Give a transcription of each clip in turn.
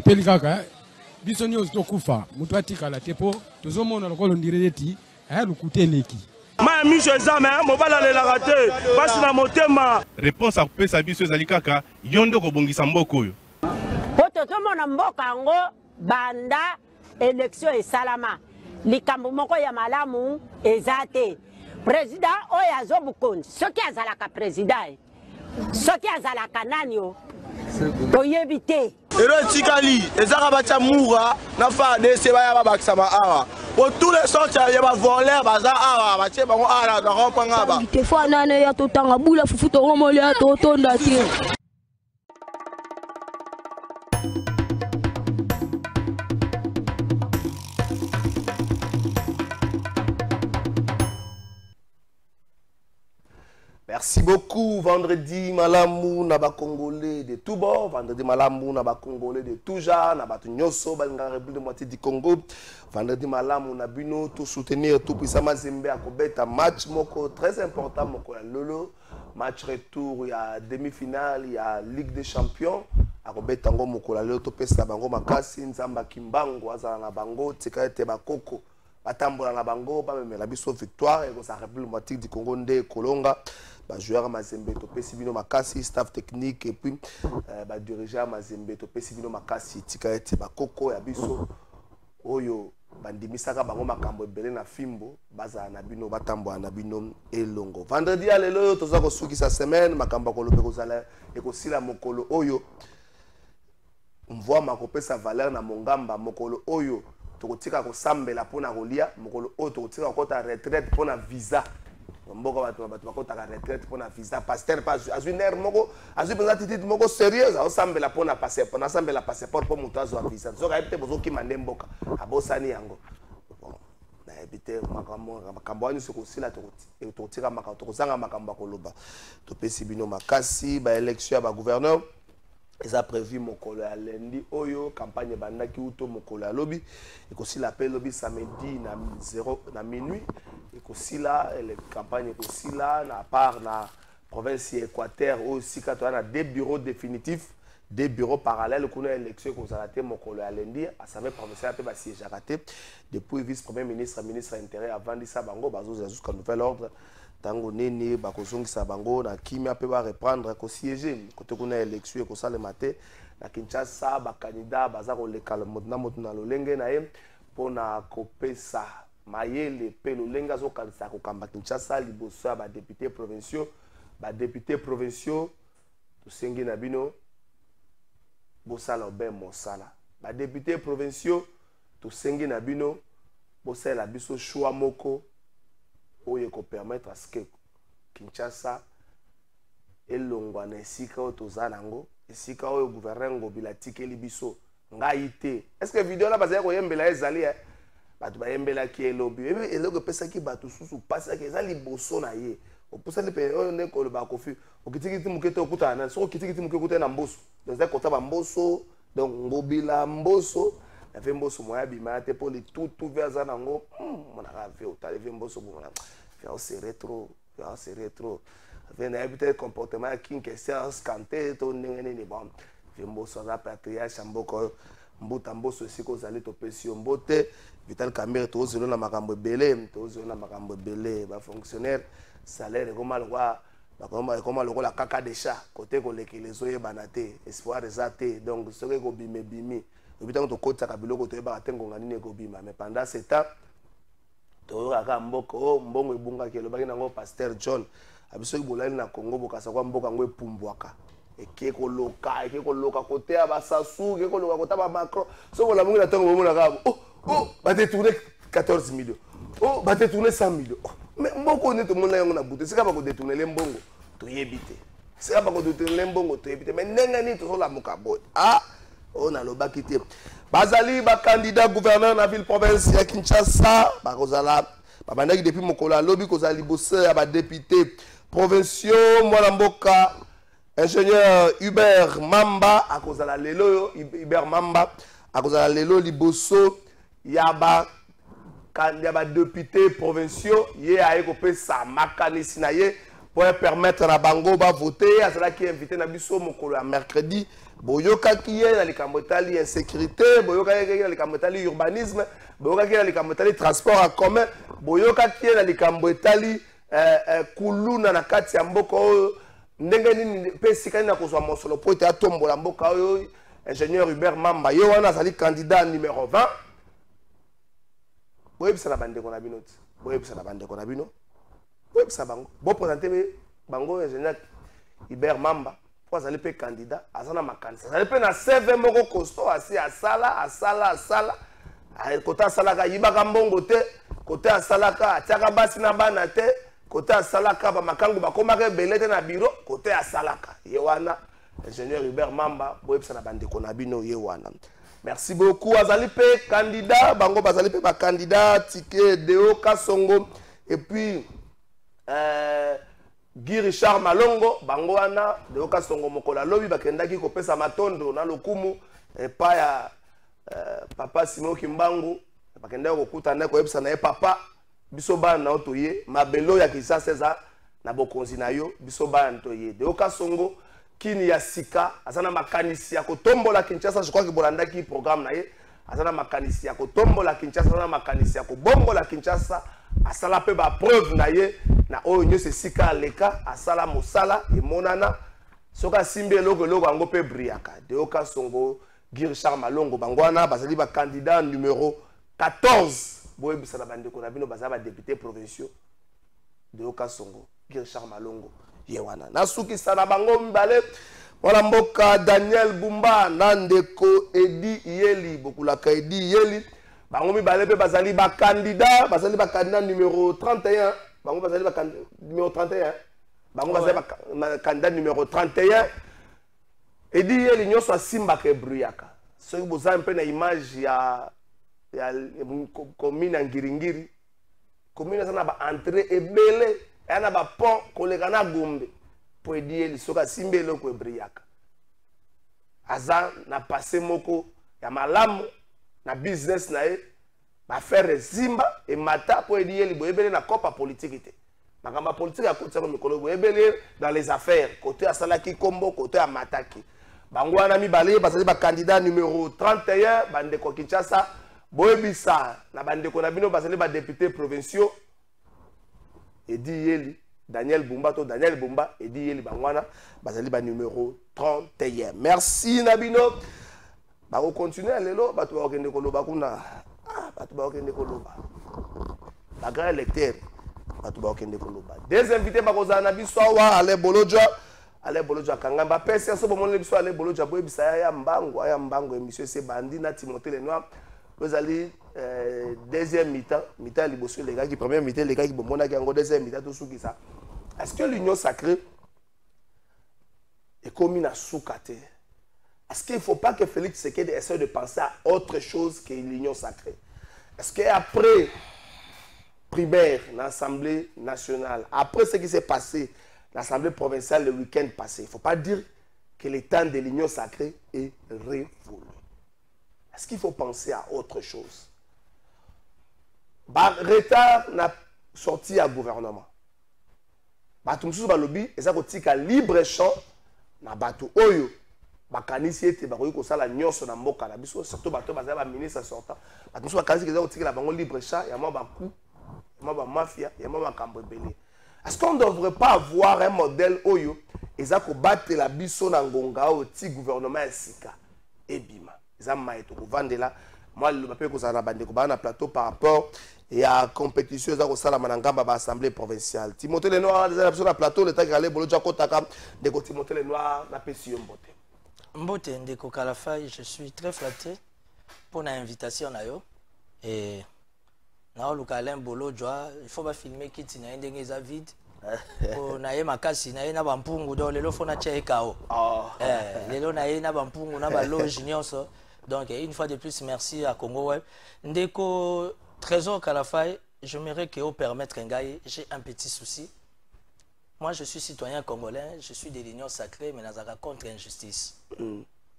Pelikaka, bisoni ostokufa, mutu atika la tepo, tozomona lokolo ndireti, lukute leki. Ma mise examen, mobala le lagate, basi na motema. Réponse à pesa biso zalikaka, yondo ko bongisa mboko yo. Po tozomona mboka ngo banda élection esalama. Likambo moko ya malamu ezate. Président oyo azobukonzi, soki azalaka président, soki azalaka nani yo, toyebi te. Ero tikali, ezaka bacha moura, na fa de se baya babakisa ba awa. Pour tous les sortes, il y a des voleurs, baza awa, bache bango ala, na rompanga ba. Te fa nane ya totanga bula fufu to romole ya totonda te. Merci beaucoup. Vendredi malamu na ba Congolais de tout bord. Vendredi malamu na ba Congolais de tout genre. Na ba Tunyoso, Balinga République de moitié du Congo. Vendredi malamu na bino tout soutenir tout puissamment Zembe à Kobeta match moko très important moko la Lolo. Match retour il y a demi-finale, il y a Ligue des Champions. À Kobeta ngo moko la Lolo to pesa bango makasi nzamba kimbango azala na bango tika ete bakoko. Batambola na bango ba memela biso victoire et ko sa République moitié du Congo nde Kolonga. Joueur Mazembe to pesibino makasi staff technique et puis dirigeant Mazembe to pesibino makasi tika ete bakoko ya biso oyo bandimisaka bango makambo ebele na fimbo baza na bino batambo na bino elongo. Vendredi ya lelo toza ko sukisa semaine makambo kolobe kozala ekosila mokolo oyo mvwa makopesa valeur na mongamba mokolo oyo tokotika kosambela pona kolia mokolo oyo tokotika kota retraite pona visa. Mboka batu bakota ka retraite pona visa pasteur pas azwiner moko azwi penza titit moko sérieuse osambela pona passeport na sambela passeport po mutu azwa visa zoka ebite bozoki mande mboka abosani yango bon na ebite makambo ani sokosila tokotika makambo tokozanga makambo koloba topesi bino makasi ba élection ya ba gouverneur eza prévu mokolo ya lundi oyo campagne bandaki uto mokolo ya lobi ekosila pe lobi samedi na 0 na minuit ekosila les campagne ekosila na part na province Équateur aussi quand on a des bureaux définitifs des bureaux parallèles kuna élection ekozala te mokolo ya lundi assemblée provinciale pe ba siège raté depuis vice premier ministre ministre intérieur avandisa bango bazoza jusqu'à nouvel ordre tango nini bakozongisa bango na kimia pe ba reprendre ko siéger côté kuna élection ko sala matin na Kinshasa ba candidat baza ko lekala modna modna lolenge na ye pona kopesa mayele pe lolenga zo kanisa ko kamba Kinshasa liboso ya ba députés provinciaux to sengi na bino bosala ben mosala ba députés provinciaux to sengi na bino bosala biso choix moko oyo ko permettre à ce que Kinshasa elongwa na esika o tozana ngo esika oyo gouverneur ngo bilatikeli biso ngai te. Est-ce que vidéo là bazali ko yembela ezali batu ba yembela ki elobi eloko pesa ki batu susu pasa ki ezali boso na ye oposa le pe o ne ko ba kofi okitikiti mukete okuta na so okitikiti mukete na mboso donc ça kota ba mboso donc ngobila mboso na fe mboso moya bima te pour le tout vers zanango mona rave o tale fe mboso bona c'est rétro venez peut-être comportement qui que c'est scanté to nengene bon mboso za patriarche mboko mbuta mboso siko zali to pesio mbote vital camera to zelo na makambo belé to zelo na makambo belé ba fonctionnaire salaire comme la caca de chat côté ko lekilezo ye banate espoir ezate donc ce que ko bimi bitango to kota kabilo ko to ba tengo ngani ko bima mais pendant ce temps to ka mboko mbongo ebunga ke lobaki nango pasteur John abiso bolali na Congo bokasa kwa mboka ngo epumbwaka ekeko loka côté ya basasu ekeko loka kota ba Macron so ko la mungi na tango bomona ka ba détourner 14 millions ba détourner 100 millions mais mboko ne to mona yango na buté sika ba ko détourner le mbongo to yebite sika ba ko détourner le mbongo to yebite mais nenga ni to la muka boy on a lobaki te bazali ba candidat gouverneur na ville province ya Kinshasa ba kozala ba bandaki depuis mokolo lobi kozali bosse ya ba député provinciaux mwana mboka ingénieur Hubert Mamba akozala lelo Hubert Mamba akozala lelo liboso ya ba député provinciaux ye aye ko pesa makanisi na ye pour permettre à bango ba voter à cela qui est invité na biso mokolo ya mercredi boyoka qui est na likambo etali insécurité boyoka qui est na likambo etali urbanisme boyoka qui est na likambo etali transport en commun boyoka qui est na likambo etali kuluna na kati ya mboka oyo ndenge nini pe sikani na kozwa mosolo po ete atombola mboka oyo ingénieur Hubert Mamba ye wana azali candidat numéro 20 boyebisa na bandeko na bino ti boyebisa na bandeko na bino boyebisa bango bo présenter bango ingénieur Hubert Mamba po azali pe candidat azana makanisa azali pe na CV moko costaud asi asala kota asalaka yibaka mbongo te kota asalaka atiaka basi na bana te kota asalaka bamakangu bakomaka ebele te na biro kota asalaka ye wana ingénieur Hubert Mamba boyebisa na bandeko na bino ye wana. Merci beaucoup azali pe candidat bango bazali pe ba candidat Ticket Deo Kasongo et puis Guy Richard Malongo bango wana Deo Kasongo mokola lobi bakendaki kopesa matondo na lokumu epa ya papa Simon Kimbangu bakendaki kokutana koyebisa na ye papa biso bana otoye mabelo ya Kinshasa eza na bokonzi na yo biso bana toye Deo Kasongo kini ya sika azana makanisi ya kotombola Kinshasa je crois que bolandaki programme na ye azana makanisi ya kotombola Kinshasa azana makanisi ya kobongola Kinshasa asala pe ba preuve na ye na oyo nyose sika leka asala mosala emonana soka simbe logo yango pe briaka Deo Kasongo Guy Richard Malongo bangwana bazali ba candidat numéro 14 boyebisa na bandeko na bino bazali ba député provinciaux Deo Kasongo Guy Richard Malongo yewana nasuki sana bango mbale wala mboka Daniel Bumba nandeko Edi Yeli bokulaka Edi Yeli bango mibale pe bazali ba candidat numéro 31 bango bazali ba numéro 31 bango bazali ba candidat numéro 31 Edi Yeli nyoso asimba ke bruyaka soki boza mpe na image ya commune Ngiringiri commune sana ba entrée ebele yana ba pont koleka na Gombe po Edi Yeli soka simbe loko ebriaka aza na passé moko ya malamu na business na ye ba faire zimba et mata po Edi Yeli boyebele na kopa politique te makamba politique ya kotsa ko mikolo boyebele dans les affaires côté asalaki kombo côté ya mataki bango wana mibale bazali ba candidat numéro 31 bandeko Kinshasa boyebisa na bandeko na bino bazali ba députés provinciaux Edi Yeli Daniel Bumba to Daniel Bumba Edi Yeli bangwana bazali ba numéro 31. Merci Nabino. Ba ko continuer lelo batu ba okende koloba kuna batu ba okende koloba. Ba grand électeur batu ba okende koloba. Des invités ba ko za na biso wa Ale Bolodja kangamba pesa so bomone biso Ale Bolodja boye bisa ya mbango émission c'est bandi na Timothée Lenoir. Vous allez deuxième mi-temps liboso les gars qui première mi-temps les gars qui bomona qui en deuxième mi-temps tout sous qui ça. Est-ce que l'union sacrée est comme une soukate? Est-ce qu'il ne faut pas que Félix Tshisekedi essaie de penser à autre chose que l'union sacrée? Est-ce qu'après primaire l'Assemblée nationale, après ce qui s'est passé l'Assemblée provinciale le week-end passé, il ne faut pas dire que le temps de l'union sacrée est révolu? Est-ce qu'il faut penser à autre chose? Retard n'a sorti à gouvernement. Batu msusu balobi eza kotika libre champ na batu oyo bakanisi ete bakoki kosala nyonso na mboka na biso surtout bato bazali ba ministre sortant batu msusu bakanisi eza kotika bango libre champ ya mwa baku ya mwa mafia ya mwa makambo ebele. Est-ce qu'on ne devrait pas avoir un modèle oyo eza kobatela biso na ngonga oyo ti gouvernement ya sika ebima eza maïto kovandela moi le papier ko na bande ko na plateau par rapport et à compétition za ko sala manangamba ba assemblée provinciale Timothée Lenoir sur le plateau le temps qu'aller Bolodja kotaka de ko Timothée Lenoir na pesi mbote ndeko Kalafai, je suis très flatté pour l'invitation na yo et na Alain Bolodja il faut pas filmer kiti na ndenge za vide pour na ye makasi na ye na bampungu do lelo fona chekao lelo na ye na bampungu na ba loge nyonso. Donc, une fois de plus, merci à Congo Web. Ndeko Trésor Kalafai, j'aimerais que vous permettre un gars, j'ai un petit souci. Moi, je suis citoyen congolais, je suis de l'Union sacrée, mais nazaka contre injustice.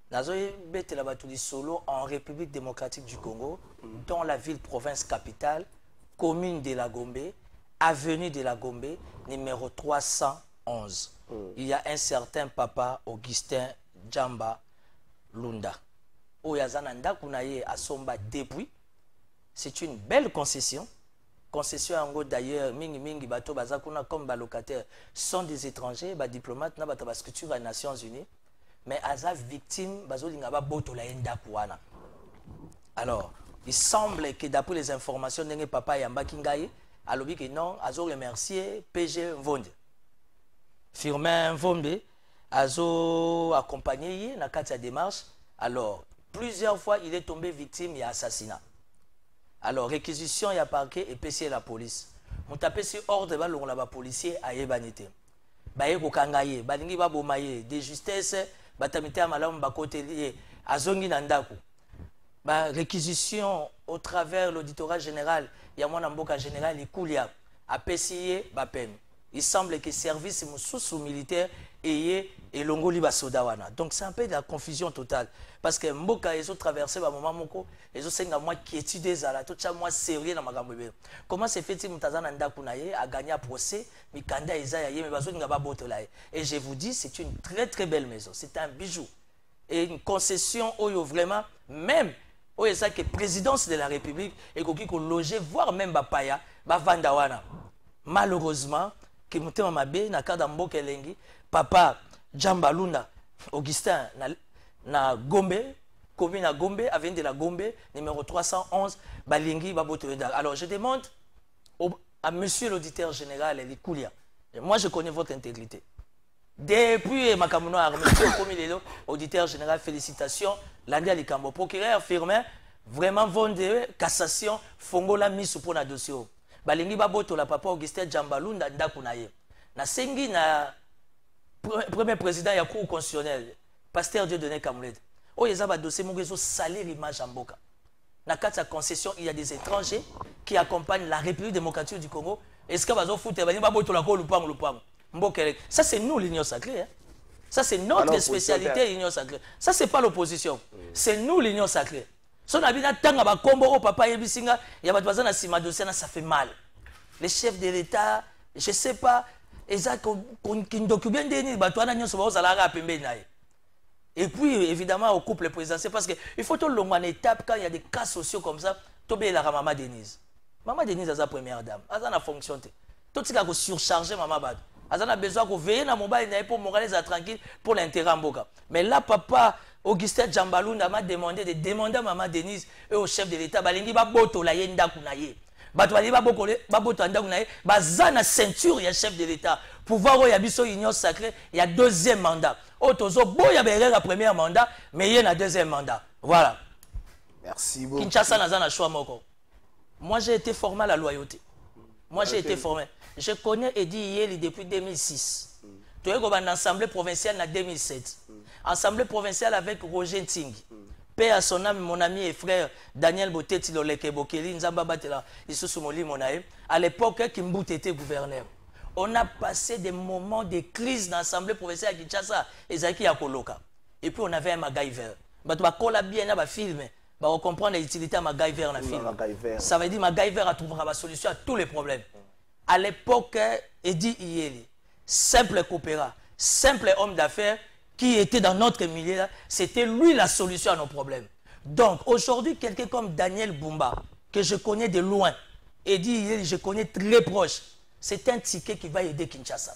Nazoye bete la batuli solo en République démocratique du Congo, dans la ville province capitale, commune de la Gombe, avenue de la Gombe, numéro 311. Il y a un certain papa Augustin Djamba Lunda. Oyazananda Kunaye à Somba depuis. C'est une belle concession. Concession en gros d'ailleurs, mingi mingi bato bazakuna comme locataires sont des étrangers, ba diplomates na bata basculture des Nations Unies, mais aza victime bazolinga ba boto la enda kuana. Alors, il semble que d'après les informations de papa Yamba Kingaye, alobi que non, azo remercier PG Mvonde. Firmin Mvombe azo accompagné na kati ya démarche. Alors, plusieurs fois il est tombé victime et assassinat. Alors, réquisition, il y a parquet et PC la police. On tape sur ordre, la policier a ébanité. Baye kokangaye, balingi ba bomaye, de justesse, batamite amalam bakote azongi nandaku. Ba réquisition au travers l'auditorat général, il y a mon mboka général Ikoulia a PCE ba peine. Il semble que service sous militaire et longoli ba sodawana. Donc c'est un peu de la confusion totale parce que mboka ils ont traversé ba moment moko, ils ont senga moi qui étudie zala tout ça moi sérieux na makambo be. Comment c'est fait mutazana ndaku na ye a gagné un procès mikanda ezaya ye mais bazo nga ba botola. Et je vous dis c'est une très belle maison, c'est un bijou et une concession oyo vraiment même oyo ça que présidence de la République et koki ko loger voire même ba paya ba vandawana. Malheureusement qui mutema mabe na kada mboka elengi papa Djamba Lunda Augustin na Gombe commune à Gombe avenue de la Gombe numéro 311 balingi baboto. Alors je demande à monsieur l'auditeur général Likoulia, moi je connais votre intégrité depuis makamuno a monsieur comme auditeur général, félicitations Landia Likambo procureur Firmin vraiment vende cassation fongola misu pour na dossier balingi baboto la papa Augustin Djamba Lunda ndaku na ye na sengi na premier président ya cour constitutionnelle pasteur Dieudonné Kamoulet oh yeza ba dossier mongezo saler l'image en boka na kati ya concession il y a des étrangers qui accompagnent la République démocratique du Congo. Est-ce que bazo foot balingi baboto la ko lupango mboka ça c'est nous l'union sacrée hein? Ça c'est notre spécialité l'union sacrée, ça c'est pas l'opposition, c'est nous l'union sacrée. Si on a bien tant à combo au papa Yebisinga, il y a pas besoin de sima dossier, ça fait mal. Les chefs de l'État, je sais pas, exact qui document des batouana nyon soba ozalara pembe nae. Et puis évidemment au couple présidentiel parce que il faut tout le monde en étape quand il y a des cas sociaux comme ça, tobé la maman Denise. Maman Denise a sa première dame, elle a fonctionné. Tout ce qui a surchargé maman Bad. Elle a besoin de veiller dans mon bail pour moraliser tranquille pour l'intérêt en boka. Mais là papa Augustin Djamba Lunda m'a demandé de demander à maman Denise et au chef de l'État balingi ba boto la yenda kunaye. Batwali ba bokole ba boto anda kunaye bazana ceinture ya chef de l'État. Pouvoir o ya biso union sacrée, il y a deuxième mandat. Otozo boya berera premier mandat, mais il y a un deuxième mandat. Voilà. Merci beaucoup. Kinshasa nazana choix moko. Moi j'ai été formé à la loyauté. Moi j'ai été formé. Je connais Edi Yeli depuis 2006. Tu es dans l'Assemblée provinciale en 2007. Assemblée provinciale avec Roger Ntingi. Paix à son âme, mon ami et frère Daniel Boteti Loleke Bokeli, Nzamba Batela, Issou Monae. À l'époque, Kimbout était gouverneur. On a passé des moments de crise dans l'Assemblée provinciale à Kinshasa et Zaki Akoloka. Et puis on avait un MacGyver. On va bien dans le film. On va comprendre l'utilité de MacGyver dans le film. Ça veut dire que MacGyver a trouvé la solution à tous les problèmes. À l'époque, Edi Yeli, simple coopérant, simple homme d'affaires qui était dans notre milieu, c'était lui la solution à nos problèmes. Donc aujourd'hui, quelqu'un comme Daniel Bumba, que je connais de loin, Edi Yeli, je connais très proche, c'est un ticket qui va aider Kinshasa.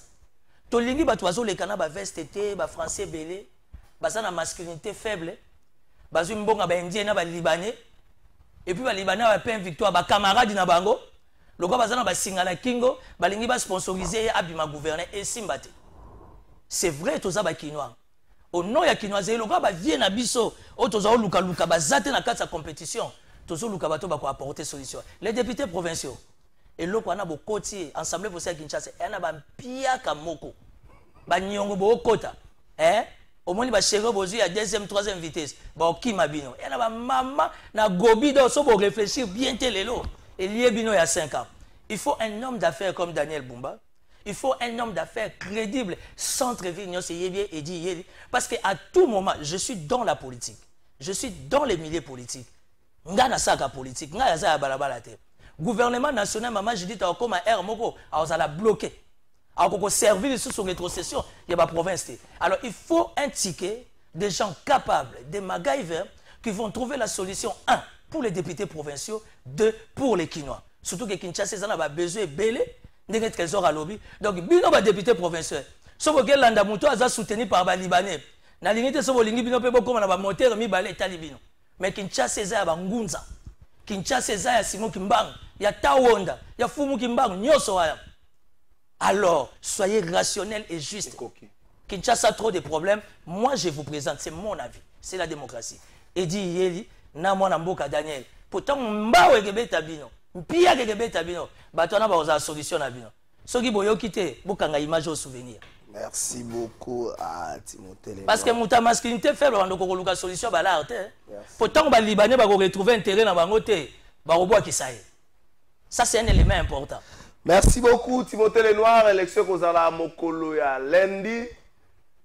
Tolingi Batoazo, les Canada, VSTT, français belé, la masculinité faible, Bazumbonga, Indien, Libanais, et puis les Libanais ont fait une victoire, camarades na bango. Le gars bazana ba singana kingo balingi ba sponsoriser abima gouverner et simbate. C'est vrai tout ça ba kinois. Au nom ya kinois le gars ba vient na biso o toza luka luka bazate na kati ya compétition. Tozo luka bato ba ko apporter solution. Les députés provinciaux et loko na bokoti ensemble pour ça Kinshasa et na ba piaka moko. Ba nyongo bo kota. Au moins ba chéro bozu ya deuxième troisième vitesse. Ba okima bino. Et na ba mama na gobido so bo réfléchir bien telelo. Et Liébino il y a 5 ans. Il faut un homme d'affaires comme Daniel Bumba. Il faut un homme d'affaires crédible, centre-ville, parce qu'à tout moment, je suis dans la politique. Je suis dans les milieux politiques. Ngana saka politique. Ngana saka balabala te. gouvernement national maman je dis comme air moko a bloqué a servir sous son rétrocession il y a province. Alors il faut un ticket des gens capables, des MacGyver qui vont trouver la solution 1 pour les députés provinciaux, 2 pour les Kinois. Surtout que Kinshasa a besoin de belé, de trésor à lobby. Donc bino ba député provinciaux. Sauf que Landa Mouto a soutenu par les Libanais. Na limite sauf lingi bino pe comme na ba moteur mi balé talibino. Mais Kinshasa a ba ngunza. Kinshasa ya Simon Kimbang, ya Tawonda, ya Fumu Kimbang, nyoso waya. Alors, soyez rationnel et juste. Kinshasa a trop de problèmes. Moi, je vous présente, c'est mon avis. C'est la démocratie. Edi Yeli, Namona Mboka Daniel. Pourtant, Mbawe Gebeta Bino. Mpia Gebeta Bino. Batona Baoza solution à Bino. Soki Boyo Kite, Bokanga image au souvenir. Merci beaucoup à Timothée. Parce que mon masculinité faible, on a une solution à l'art. Pourtant, les Libanais vont retrouver un terrain dans le côté. Ça, c'est un élément important. Merci beaucoup, Timothée Lenoir. Élection Kozala Mokolo ya lundi.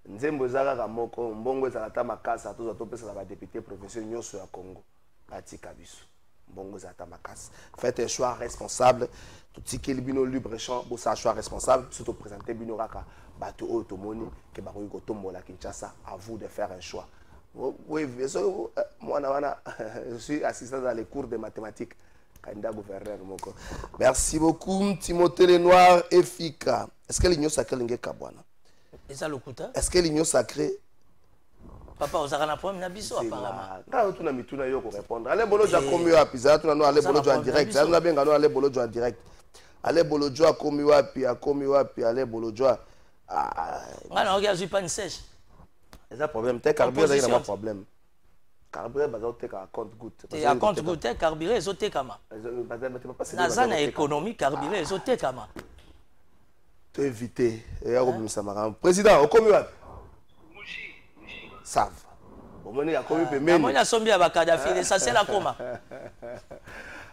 Nzembo Zara Moko, Mbongo Zata Makasa, tous les autres sont députés professionnels Nyoso ya Congo. Kati Kabisu. Mbongo Zata Makasa. Faites un choix responsable. Tout ce qui est bino libre champ, vous un choix responsable. Surtout présenter Bino Raka, Bato Otomoni, Kebaroui Kotombola Kinshasa. À vous de faire un choix. Oui, moi, je suis assistant dans les cours de mathématiques. Merci beaucoup, Timothée Lenoir et Fika. Est-ce que l'union sacrée est Kabwana? Est-ce que l'union sacrée? Papa, vous avez un problème d'habitude apparemment. Quand on a répondre. Allez, bolo déjà commis à Pisa, tu n'as allé bolo en direct. On a bien gagné allez bolo en direct. Allez bolo joa commis à Pia, commis à Pia, allez bolo joa. Non, regarde, je pas une sèche. C'est un problème. T'es carburé, il y a un problème. Carburé, c'est à compte-goutte. Et à compte-goutte, carburé, c'est au Kama. Nazana économie, carburé, c'est au Kama. Tu es évité. Président, au commis à Save. Moi, je à Bakadafi, ça c'est la coma.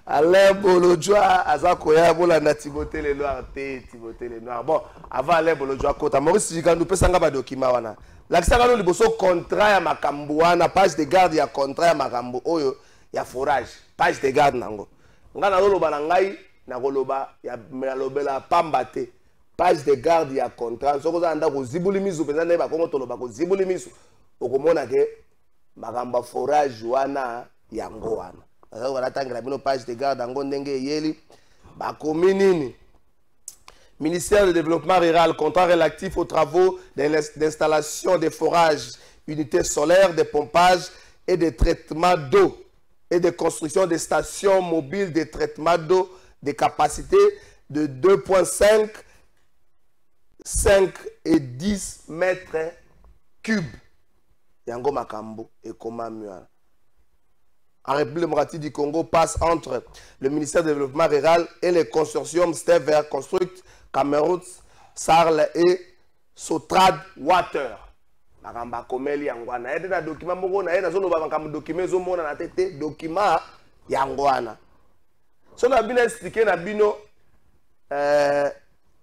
Alain Bolodjoa, Azakoya, Bolanda, Timothée Lenoir, Timothée Lenoir. Bon, avant Alain Bolodjoa, Kota, Maurice Gigandou, Pesanga document. L'accent de bosso contrat à Makambouana, page de garde, il y a contrat à Makambo, il y a forage, page de garde. Nango. Ngana Loloba Nangai, Nagoloba, il y a Melobela Pambate, page de garde, il y a contrat. Ce que vous avez Zibulimisu, vous avez dit Zibulimisu, au Komona ke Makamba forage, Wana, Yangoana. Vous avez dit page de garde, Angondenge Yeli, Bakominini. Ministère du Développement Rural, contrat relatif aux travaux d'installation des forages, unités solaires, de pompage et de traitement d'eau et de construction des stations mobiles de traitement d'eau de capacité de 2,5, 5 et 10 mètres cubes. Yango Makambo et Komamua. En République démocratique du Congo passe entre le ministère du Développement Rural et le consortium Stever Construct Cameroun, Sarle et Sotrad Water. Nakamba komeli yangwana. Ede na document moko na ena zo loba makamba document zo mona na tete document yangwana. So na bino expliquer na bino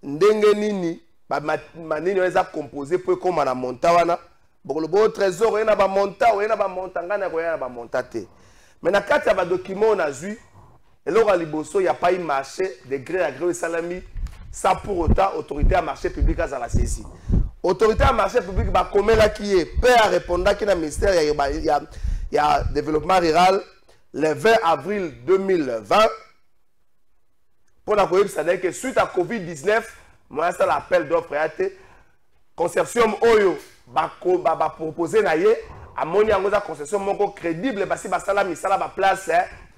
ndenge nini ba manini weza composer pour comme na monta wana. Bokolo bo trésor ena ba monta o ena ba monta ngana ko ena ba monta te. Mais na kati ya ba document na zui eloko liboso ya pas marché de gré à gré salami. Ça pour autant, autorité à marché public à la saisie. Autorité à marché public, bah, comme là qui est, peut répondre qui est le ministère, il y a développement rural le 20 avril 2020. Pour la COVID, ça veut dire que suite à COVID-19, moi, c'est l'appel d'offres consortium Oyo, bah, proposer naïe, à mon yangoza concession moko crédible, parce que ça la misala ba place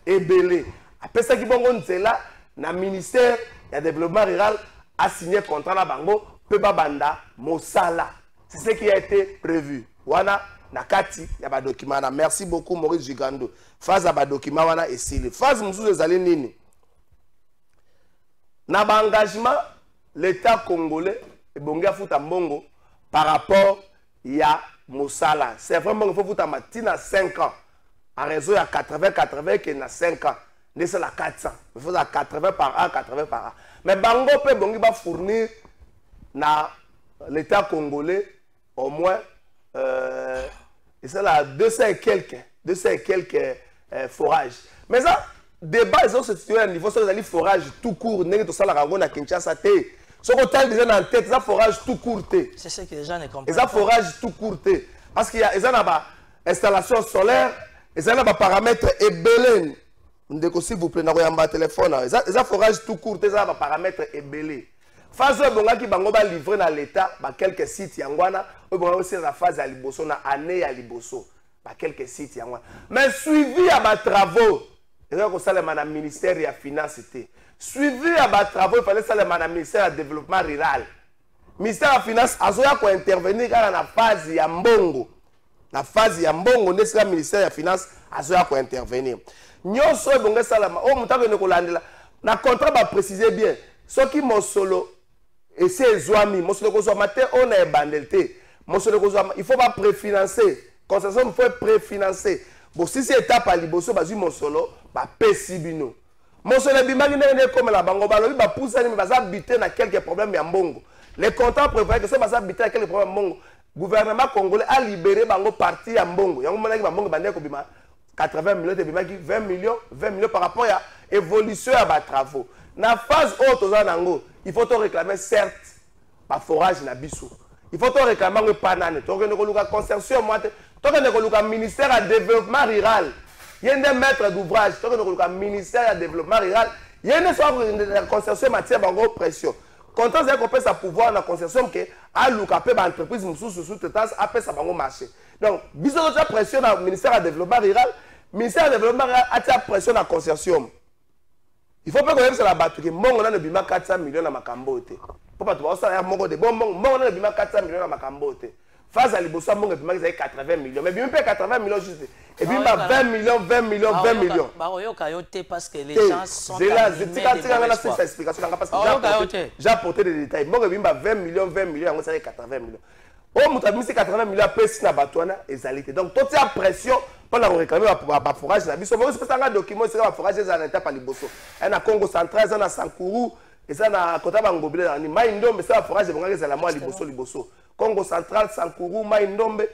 et belé. Après ça qui bon c'est là, na ministère il y a développement rural a signé contrat na bango pe banda mosala. C'est ce qui a été prévu. Wana nakati ya ba document na. Merci beaucoup Maurice Gigando. Phase ba document wana esili. Phase mususu ezali nini? Na ba engagement l'État congolais et bongi afuta mbongo par rapport ya mosala. C'est vraiment il faut futa matina 5 ans. En réseau il y a 80 qui na 5 ans. C'est la 400. Il faut 80 par an, 80 par an. Mais Bango peut va fournir à l'État congolais au moins c'est là 200 et quelques forages. Mais ça, débat ils ont se situé à niveau ça les forage tout court n'est que ça la rango na Kinshasa té ce qu'on t'a déjà en tête ça forage tout court té c'est ce que les gens ne comprennent pas ça forage tout court té parce qu'il y a ils ont ba installation solaire ils ont ba paramètres ebelé ndeko s'il vous plaît na koyamba téléphone ça forage tout court té ça ba paramètres ebelé phase bonga ki bango ba livrer na l'état ba quelques sites yangwana o bonga aussi la phase ya liboso na année ya liboso ba quelques sites yangwana mais suivi à ba travaux et donc ça le ministère de la finance suivi à bas travaux il fallait ça le ministère du développement rural ministère de la finance azoya ko intervenir dans la phase ya mbongo n'est-ce pas ministère de la finance azoya ko intervenir nyonso bonga salama o mutako ne ko landela na contrat ba préciser bien ce qui mosolo et c'est zoami mosolo ko zo matin on est bandelté mosolo ko zo il faut pas préfinancer concession il faut préfinancer bon si c'est étape à liboso bazui mosolo ba pesi bino mosolo bimaki ndenge comme la bango balobi ba poussa ni baza habiter na quelques problèmes ya mbongo les contrats prévoient que ça baza habiter na quelques problèmes mbongo gouvernement congolais a libéré bango partie ya mbongo yango monaki ba mbongo bande ko bima 80 millions de bimaki 20 millions par rapport à évolution à ba travaux na phase haute aux nango il faut te réclamer certes ba forage na biso il faut te réclamer le panane to que ko consortium moi to que ko ministère du développement rural. Il y a des maîtres d'ouvrage, le ministère du développement rural, il y a une concession matière de pression. Quand on a compris sa pouvoir dans la concession, que à l'UKP, l'entreprise sous-traitance, après ça va marcher. Donc, bisous de pression dans le ministère du développement rural, le ministère du développement rural a la pression dans la concession. Il ne faut pas que ça la batte, que mon a ne 400 millions dans ma cambote. Pour pas tout ça, mon de bon, mon a ne 400 millions dans ma cambote. Phase à l'Ibosa, mon a 80 millions. Mais bien, 80 millions juste. Et puis, 20 millions. Parce que les gens sont j'ai apporté des détails. Moi, 20 millions, 80 millions. Oh, mon ami, c'est 80 millions, après, si na batouana, exalité. Donc, toute cette pression, pour la réclamer, pour forage, la biso. Moi, c'est un document, c'est un forage, c'est un état par l'Iboso. Un à Congo central, un à Sankourou, et ça, à Kotaba Ngobile, un Maïndo, mais c'est un forage, c'est la moi, l'Iboso. Congo central, Sankourou, Maïndombe.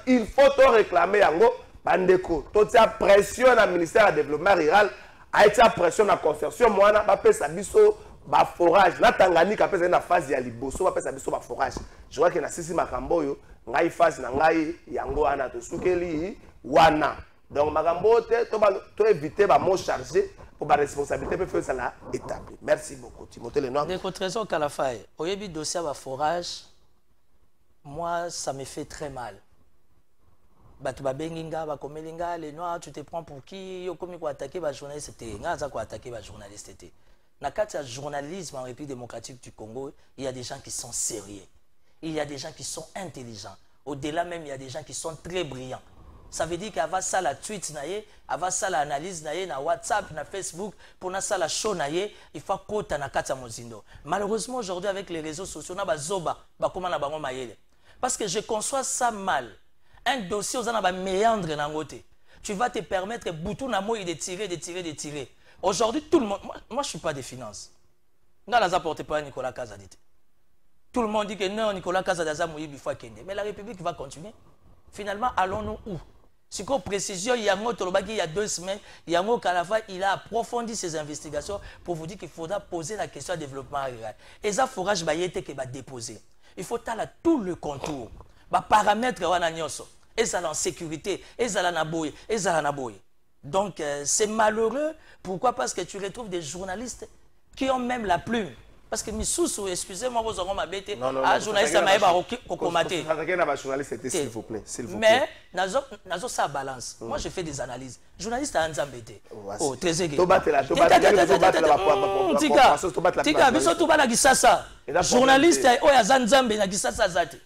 Il faut te réclamer yango bandeko toute cette pression dans le ministère du développement rural a été pression dans la concession moi na ba pesa biso ba forage na Tanganyika pesa na phase ya liboso ba pesa biso ba forage je vois que na sisi makambo yo ngai phase na ngai yango ana to sukeli wana donc makambo te to éviter ba mot chargé pour ba responsabilité peut faire ça là établi. Merci beaucoup Timothée Lenoir de trésor Kalafaye oyebi dossier ba forage. Moi, ça me fait très mal. Batuba Benginga, Bakomelinga, les Noirs, tu te prends pour qui? Yo comme quoi attaquer les journalistes, c'était. Ngaza quoi attaquer les journalistes, c'était. Dans le cadre du journalisme en République démocratique du Congo, il y a des gens qui sont sérieux. Il y a des gens qui sont intelligents. Au-delà même, il y a des gens qui sont très brillants. Ça veut dire qu'avant ça, la tweet, avant ça, l'analyse, na WhatsApp, na Facebook, pour ça, la show, il faut qu'on na kata mozindo. Malheureusement, aujourd'hui, avec les réseaux sociaux, na ba zoba, ba comment na ba mayele. Parce que je conçois ça mal. Un dossier aux anaba méandre nangote. Tu vas te permettre boutou namo de tirer. Aujourd'hui, tout le monde. Moi, je ne suis pas des finances. On n'a apporté pas Nicolas Kazadite. Tout le monde dit que non, Nicolas Kazadaza mouillé il faut kende. Mais la République va continuer. Finalement, allons-nous où? Si qu'on précision, il y a il y a 2 semaines, Yango Kalafa, il a approfondi ses investigations pour vous dire qu'il faudra poser la question du développement rural. Et ça, forage bayete qui va déposer. Il faut aller tout le contour. Les paramètres et ça en sécurité, et ça en aboye, et ça en aboye. Donc c'est malheureux. Pourquoi? Parce que tu retrouves des journalistes qui ont même la plume. Parce que Missoussou, excusez-moi, vous aurez ma bête. Ah, journaliste, ça m'a commaté. S'il vous plaît. Mais, nazo ça balance. Moi, je fais des analyses. Journaliste à Nzambete. Oh, très aiguë. Tika, biso tout bala gisasa. Journaliste, oh, ya Nzambe na gisasa zate.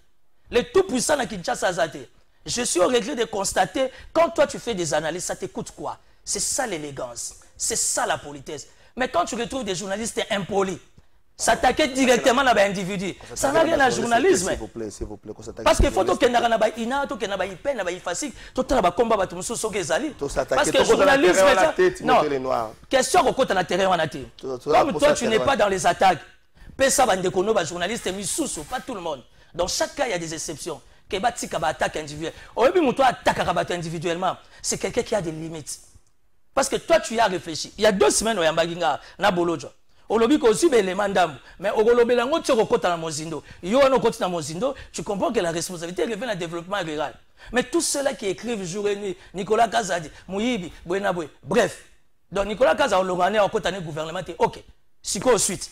Le tout puissant na Kinshasa zate. Je suis au regret de constater, quand toi tu fais des analyses, ça t'écoute quoi? C'est ça l'élégance. C'est ça la politesse. Mais quand tu retrouves des journalistes impolis, s'attaquer directement à l'individu. Ça n'a rien à journalisme. S'il vous plaît. Parce qu'il faut que parce que journalisme, non. Question qu'on a terrain. Comme toi, tu n'es pas dans les attaques. Journaliste, pas tout le monde. Dans chaque cas, il y a des exceptions. Attaque individuelle. Individuellement, c'est quelqu'un qui a des limites. Parce que toi, tu y as réfléchi. Il y a 2 semaines, on a na Bolodjo. Olobi ko aussi l'élément d'ambu. Mais au Golobélango, tu recôtes dans Mozindo. Yo, on côté dans Mozindo, tu comprends que la responsabilité revient au développement rural. Mais tous ceux-là qui écrivent jour et nuit, Nicolas Kazadi, Mouyibi, Bouenaboué, bref. Donc Nicolas Kazadi, on l'a en côté du gouvernement, ok. C'est quoi ensuite?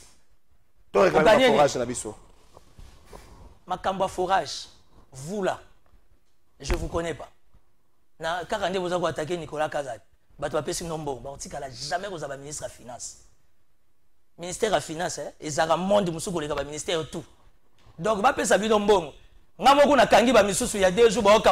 Toi, regardez le forage, Nabiso. Makamba forage, vous là, je ne vous connais pas. Quand vous avez attaqué Nicolas Kazadi, vous avez fait un nombre. Jamais vous avez ministre de la Finance. Ministère de la Finance, ils ont un monde de ministère tout. Donc, vous avez fait un nombre. Vous avez fait un il y a 2 jours, vous avez fait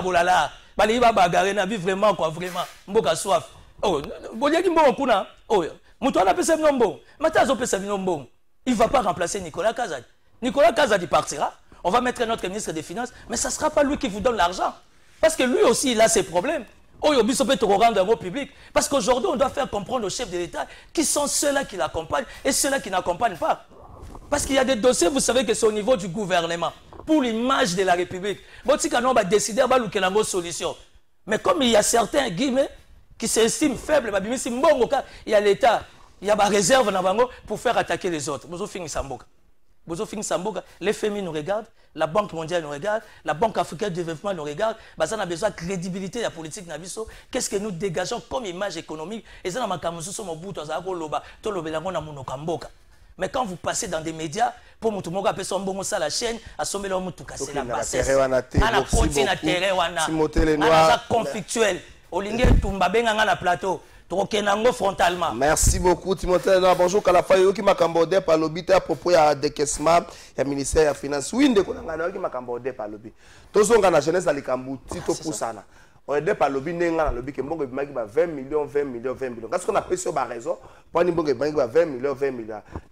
un bagarre, vraiment, quoi, vraiment. Vous avez soif. Oh, vous avez fait un nombre. Oh, vous avez fait un nombre. Maintenant, vous avez fait un nombre. Il ne va pas remplacer Nicolas Kazadi. Nicolas Kazadi partira. On va mettre notre ministre des Finances, mais ce ne sera pas lui qui vous donne l'argent. Parce que lui aussi, il a ses problèmes. Oh, il faut te rendre au public. Parce qu'aujourd'hui, on doit faire comprendre aux chefs de l'État qui sont ceux-là qui l'accompagnent et ceux-là qui n'accompagnent pas. Parce qu'il y a des dossiers, vous savez que c'est au niveau du gouvernement, pour l'image de la République. Bon, si on va décider, on va trouver une solution. Mais comme il y a certains guillemets qui s'estiment faibles, il y a l'État, il y a des réserves pour faire attaquer les autres. Vous finissez Samboka. Les FMI nous regardent, la Banque mondiale nous regarde, la Banque africaine de développement nous regarde. On a besoin de crédibilité de la politique. Qu'est-ce que nous dégageons comme image économique? Mais quand vous passez dans des médias, pour tout le monde appeler son bon ça la chaîne, à sommer l'homme tout casser la bassesse. À la protéine à terre, à la conflictuelle. Au lingue, tout mbabenga na plateau. Frontalement. Merci beaucoup, Timothée. Bonjour, Kalafayo qui m'a cambodé par l'obité à propos de décaissement du ministère des Finances. Oui, qui m'a cambodé par l'obité. Tous ceux qui ont la jeunesse à l'Ikambu, Tito Poussana. On est par l'obité, on a l'obité qui m'a 20 millions. Qu'est-ce qu'on a pris sur ma raison? Pour nous, 20 millions.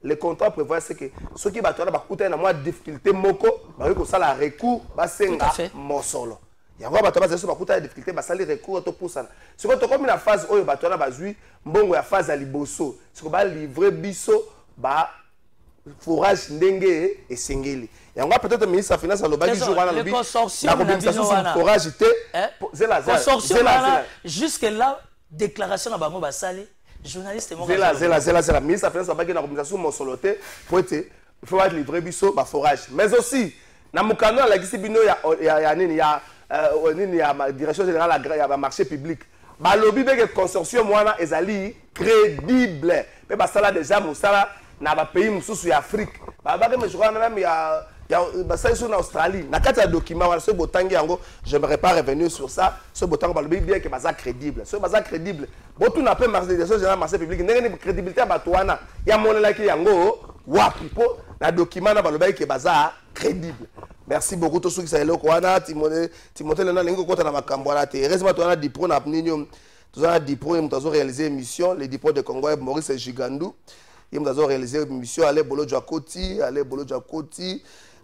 Le contrat prévoit que ceux qui battent la moins de difficulté, ils ont ça recours, c'est un solo. Il y a des difficultés, il y a des recours pour ça. Si on a une phase où il y a une phase de liboso, si on a livré biso, forage ndenge et singeli. Il y a peut-être le ministre de la Finance à jour le consortium forage jusque là déclaration dans Bango Basali, journaliste Zela ministre de la Finance a bagé dans l'organisation Monsoloté pour être il faut livrer biso forage. Mais aussi dans Mukano la Gisibino il y a la direction générale du marché public. Le lobby de consortium est crédible. Mais ça déjà dans les pays de l'Afrique. Il y a en Australie. Dans le document, je ne vais pas revenir sur ça. Ce bouton bien que c'est crédible. Ce est crédible. Si on a la direction générale du marché public, il y a une crédibilité. Il y a un document qui est crédible. Merci beaucoup tous ceux qui sont là. Timothée Lena Lengo kota na makambo na te. Heureusement tu as Dipro na Pninio. Tu as Dipro et nous réalisé émission les Dipro de Congo Maurice Gigandou. Ils nous réalisé émission aller Bolodjo Akoti,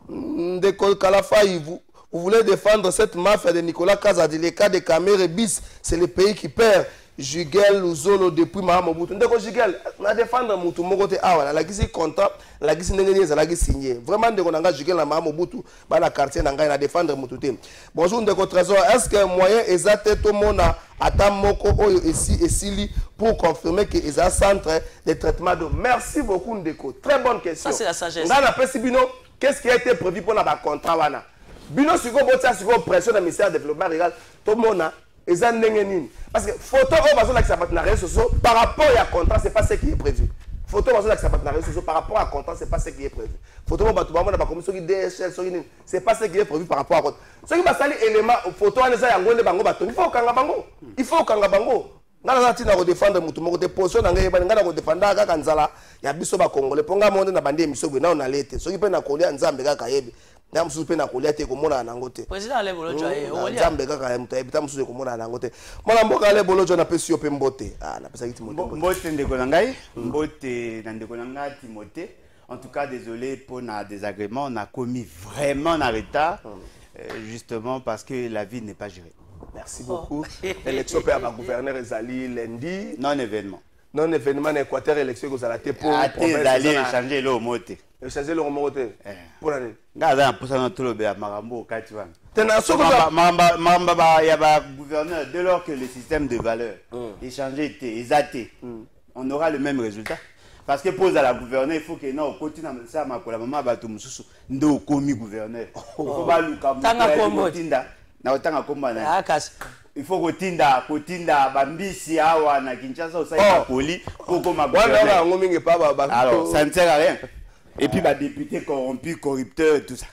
de Kalafaï vous voulez défendre cette mafia de Nicolas Kazadi, les cas de Kamere bis, c'est le pays qui perd. Jugel Luzolo depuis Mahamobutu. Ndeko Jugel, na défendre mutu mokote awa, la gisi contrat, la gisi ndengeni za la gisi signé. Vraiment ndeko nanga Jugel na Mahamobutu, ba la quartier nanga na défendre mutu te. Bonjour ndeko Trésor, est-ce que moyen exact tout mona ata moko oyo ici esili pour confirmer que ils a centre de traitement d'eau. Merci beaucoup ndeko. Très bonne question. Ça c'est la sagesse. Ngana pesi bino, qu'est-ce qui a été prévu pour na ba contrat wana? Bino siko botia siko pression du ministère du développement rural, tout mona parce que photo partenariat social par rapport à contrat, c'est pas ce qui est prévu. Photo partenariat social par rapport à contrat, c'est pas ce qui est prévu. Photo c'est pas ce qui est prévu par rapport à contrat. Ce qui va salir élément photo il faut kanga bango. Ngana tina ko défendre mutu moko te position na ngai ngana ko défendre kaka nzala ya biso ba congolais ponga monde na bande misogo na on lete. Soki pe na kolia nzambe kaka yebi. Na musu pe na kolia te ko mona nango te. Président Ale Bolodjo nzambe kaka mutu ebita musu ko mona nango te. Mona mboka Ale Bolodjo na pesi yo pe mbote. Ah na pesa Timothée. Mbote ndeko na ngai, mbote na ndeko na ngai Timothée. En tout cas désolé pour na désagrément, on a commis vraiment en retard justement parce que la vie n'est pas gérée. Merci beaucoup. L'élection pour le gouverneur Ezali lundi. Non événement. Non événement en Équateur, élection que vous allez pour changer le moté. changer le roman côté pour l'année Gaza pour ça tout le bien Marambo Katiwan. Tena soko Mamba il y a gouverneur dès lors que le système de valeurs est changé était exaté. On aura le même résultat. Parce que pose à la gouverneure, il faut que non, continue à ça, ma la maman va tout mususu, ndo komi gouverneur. Il faut pas le il faut que tinda bambisi awa na Kinshasa au sein poli pour comme alors ça ne sert à rien. Et puis bah députés corrompus, corrupteurs, tout ça.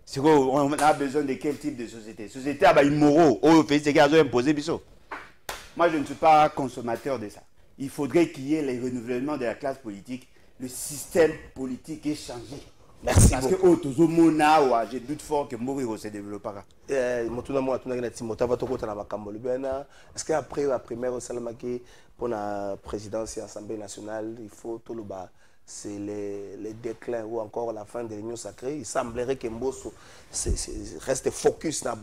C'est quoi on a besoin de quel type de société? Société à immoraux, au fait c'est qu'ils ont imposé biso. Moi je ne suis pas consommateur de ça. Il faudrait qu'il y ait le renouvellement de la classe politique. Le système politique est changé. Merci parce beaucoup. Que je doute fort que Mourir se développera. Est-ce qu'après la primaire au Salamaki pour la présidence et l'Assemblée nationale, il faut tout le bas, c'est les déclins ou encore la fin de l'Union sacrée? Il semblerait que Mbosso reste focus na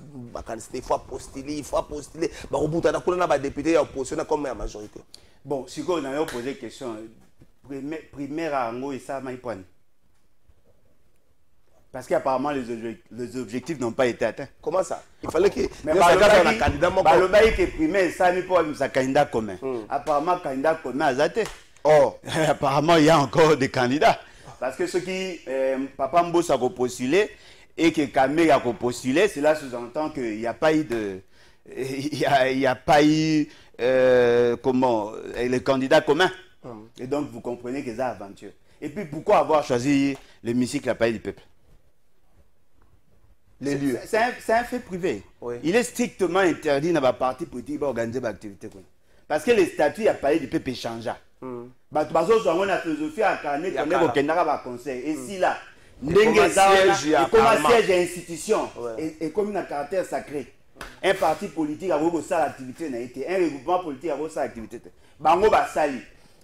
il faut postuler, il faut postuler. Bah au bout de la député et opposition comme la majorité. Bon, si on a posé question, primaire à Ango et ça Maïpoine. Parce qu'apparemment les objectifs n'ont pas été atteints. Comment ça? Il fallait que mais le candidat que primaire ça n'est pas un candidat commun. Apparemment candidat commun a zaté. Oh, apparemment il y a encore des candidats. Parce que ceux qui Papa Mbosso a postulé et que Kamé a postulé, cela sous-entend qu'il n'y a pas eu de il y a pas eu comment les candidats communs. Et donc vous comprenez que c'est aventure. Et puis pourquoi avoir choisi l'hémicycle à Palais du Peuple? Les lieux. C'est un fait privé. Oui. Il est strictement interdit dans la partie politique d'organiser des activités. Parce que les statuts à Palais du Peuple changent. Parce que la philosophie a carné qu'on est au conseil. Et si là, comme un siège d'institution et comme un caractère sacré, un parti politique a eu ça l'activité, un regroupement politique a eu ça l'activité. Bango basali.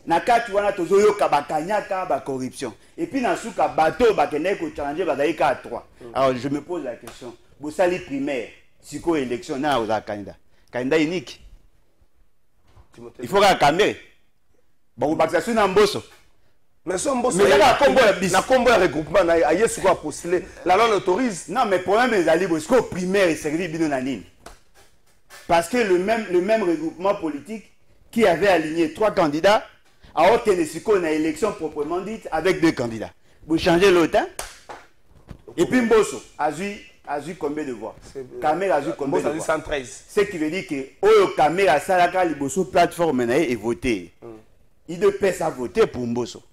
Nakati wana tozoyo kabakanyaka ba corruption. Et puis na suka bateau bakene ko changer bazalika à 3. Alors je me pose la question, bosali primaire, siko élection na aux candidat. Candidat unique. Il faut la caméra. Bon bakassu na Mbosso. Mais son Mbosso na combo ya regroupement na ayesu ko postuler. La loi l'autorise. Non mais problème les ali bosco primaire et servi bino na nini. Parce que le même regroupement politique qui avait aligné 3 candidats alors que les une élection proprement dite avec 2 candidats. Vous changez l'autre. Hein? Et puis Mbosso a eu combien de voix? Kamé a eu combien de voix? 113. Ce qui veut dire que Oyo Kamé a salaka Liboso plateforme et voté. Il doit pas voter pour Mbosso.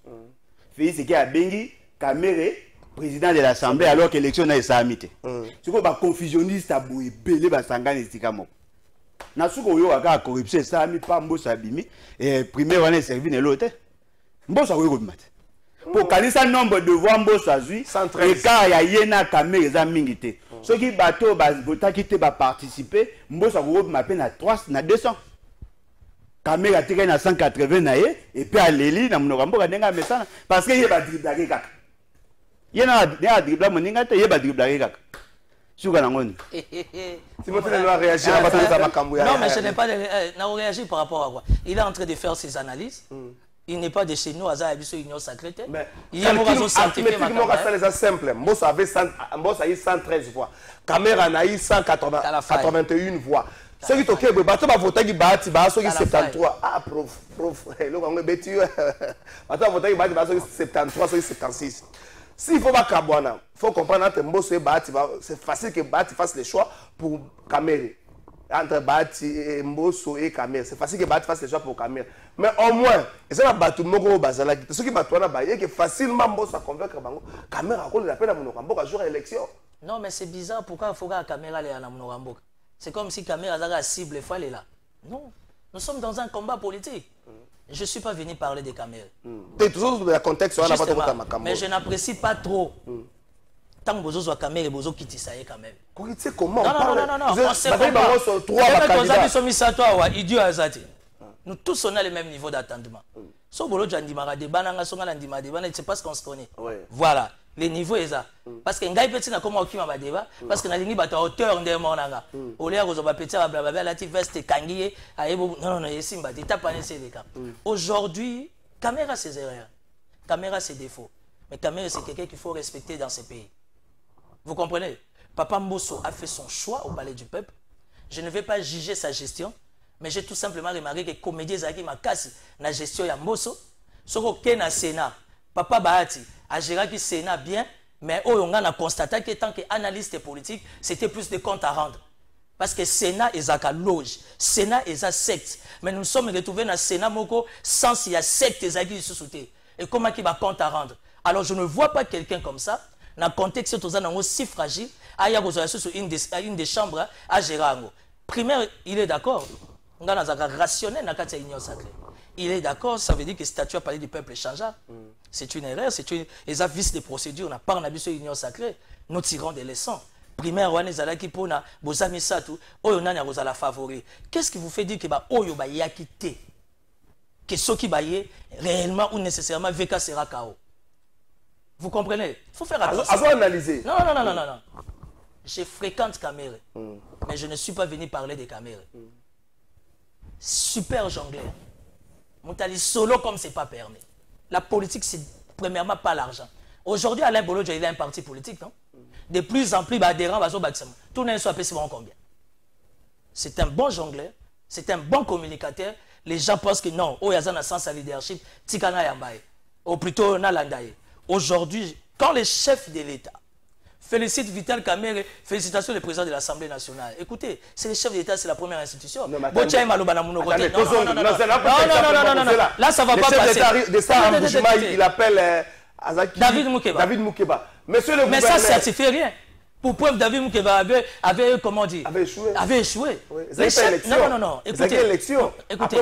C'est qu'il a Bengi Kamé président de l'Assemblée alors que l'élection n'a pas été. C'est quoi confusionniste à Boué belé basangani stikamo. Nasuko yo aka corruption ça mi pas Mbosso abimi et primaire on est servi de l'autre. Mbosso ko mat. Pour kanisa nombre de voix Mbosso azui et car ya yena Kamé za mingité. Ceux qui bateau ba vota qui te ba participer Mbosso ko mape na 3 na 200. Kamé a tiré na 180 na et puis à Leli na mnorambo ka denga mesana parce que yeba dribler kaka. Yena dribler moninga te yeba dribler kaka. Non, mais ce n'est pas réagi par rapport à quoi. Il est en train de faire ses analyses. Il n'est pas de chez nous, à l'Union sacrée. Il y a un scientifique. C'est simple. Mbosso a eu 113 voix. Caméra a eu 181 voix. Ceux qui toquent, ils vont voter qui battent, ils vont 73. Ah, prof. On est bêtu. Ils vont voter qui battent, 73, 76. S'il faut pas Kabouana, il faut comprendre que Mbosso et Bahati, c'est facile que Bahati fasse les choix pour Kamere. Entre Bahati et Mbosso et Kamere, c'est facile que Bahati fasse les choix pour Kamere. Mais au moins, c'est un bateau Moko Bazala. Ceux qui battent que facilement Mbosso a convaincre Kamere a la peine à Monokambo à jouer à l'élection. Non, mais c'est bizarre. Pourquoi il faut que Kamere aille à Monokambo? C'est comme si Kamere a la cible, il faut aller là. Non, nous sommes dans un combat politique. Je ne suis pas venu parler des caméras. Mais je n'apprécie pas trop. Tant que vous avez caméra, vous avez quitté ça quand même. Comment? Non. Nous tous on a le même niveau d'attendement. C'est parce qu'on se connaît. Voilà. Les niveaux est ça. Parce que ngai petit na comment okima ba débat parce que na lingi bato hauteur ndé monanga. Olia ko zoba petit blablabla la ti veste kangié ayebo non yesimba ti tapane c'est les cas. Aujourd'hui, caméra ses erreurs. Caméra ses défauts. Mais Kamere, c'est quelqu'un qu'il faut respecter dans ce pays. Vous comprenez? Papa Mbosso a fait son choix au palais du peuple. Je ne vais pas juger sa gestion, mais j'ai tout simplement remarqué que comédien Zaki m'a cassé la gestion de Mbosso. Ce qui est Sénat, Papa Bahati a géré le Sénat bien, mais on a constaté que tant qu'analyste politique, c'était plus de comptes à rendre. Parce que Sénat est à loge, Sénat est à secte. Mais nous sommes retrouvés dans le Sénat Moko sans il y a secte qui se soutient. Et comment il va compte à rendre? Alors je ne vois pas quelqu'un comme ça, dans le contexte aussi fragile, il y a une des chambres à gérer. Primaire, il est d'accord. On a rationnel dans la union sacrée. Il est d'accord, ça veut dire que le statut à parler du peuple changea. C'est une erreur, c'est une vice de procédure. On n'a pas sur l'union sacrée. Nous tirons des leçons. Primaire, on a qui pour na bozami satu, on a la favori. Qu'est-ce qui vous fait dire que oyo ba yakité? Que ce qui va y réellement ou nécessairement VK sera KO. Vous comprenez? Il faut faire attention. À analyser. Non. Je fréquente Kamere, mais je ne suis pas venu parler de Kamere. Super jongleur. Moutali solo comme c'est pas permis. La politique, c'est premièrement pas l'argent. Aujourd'hui, Alain Bolodja, il a un parti politique, non? De plus en plus, adhérents, tout le monde soit apprécié combien? C'est un bon jongleur, c'est un bon communicateur. Les gens pensent que non, il y a un sens à leadership, Tikana Yambaye, ou plutôt Nalandaye. Aujourd'hui, quand les chefs de l'État félicitent Vital Kamere, félicitations le président de l'Assemblée nationale. Écoutez, c'est le chef de l'État, c'est la première institution. Non, là, ça ne va pas passer. Il appelle David Moukeba. Monsieur le mais ça ne certifie rien. Pour preuve, David Moukeba avait comment dire? Avait échoué. Oui. Non. Écoutez,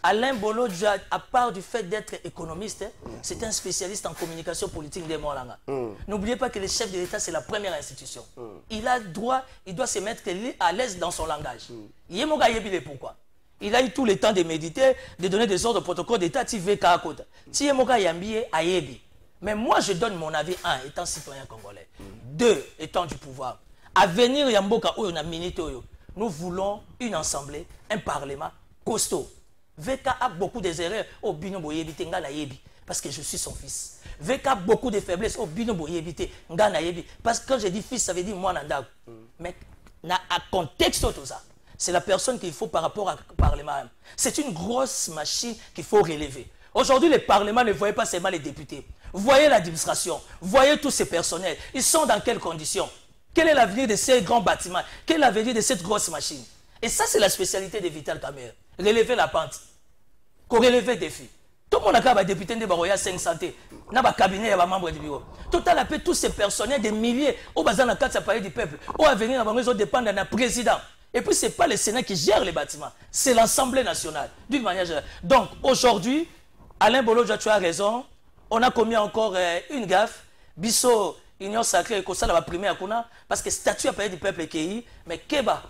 Alain Bolodja, à part du fait d'être économiste, c'est un spécialiste en communication politique des Molanga. N'oubliez pas que le chef de l'État, c'est la première institution. Il doit se mettre à l'aise dans son langage. Pourquoi? Il a eu tout le temps de méditer, de donner des ordres de protocole d'État. Mais moi, je donne mon avis, 1, étant citoyen congolais. 2, étant du pouvoir. À venir, Yamboka, où on a minité, nous voulons une assemblée, un parlement costaud. VK a beaucoup des erreurs. Oh, Bino Boyebite, Ngana Yebi. Parce que je suis son fils. VK a beaucoup de faiblesses. Oh, Bino Boyebite, Ngana Yebi. Parce que quand je dis fils, ça veut dire moi, Nanda. Mais, à contexte tout ça, c'est la personne qu'il faut par rapport au Parlement. C'est une grosse machine qu'il faut relever. Aujourd'hui, le Parlement ne voyait pas seulement les députés. Voyez l'administration, voyez tous ces personnels. Ils sont dans quelles conditions? Quel est l'avenir de ces grands bâtiments? Quel est l'avenir de cette grosse machine? Et ça, c'est la spécialité de Vital Kamere. Relever la pente. Relever le défi. Tout le monde a des députés de Baroya 5 santé. Il y a un cabinet, il y a un membre du bureau. Tout à l'heure, tous ces personnels, des milliers, au bazar dans le cadre du peuple, au avenir, ils dépendent d'un président. Et puis, ce n'est pas le Sénat qui gère les bâtiments, c'est l'Assemblée nationale, d'une manière générale. Donc, aujourd'hui, Alain Bolodja, tu as raison, on a commis encore une gaffe. Bisso, Union Sacrée, ça va primer à Kuna, parce que statut à parler du peuple qui mais Keba,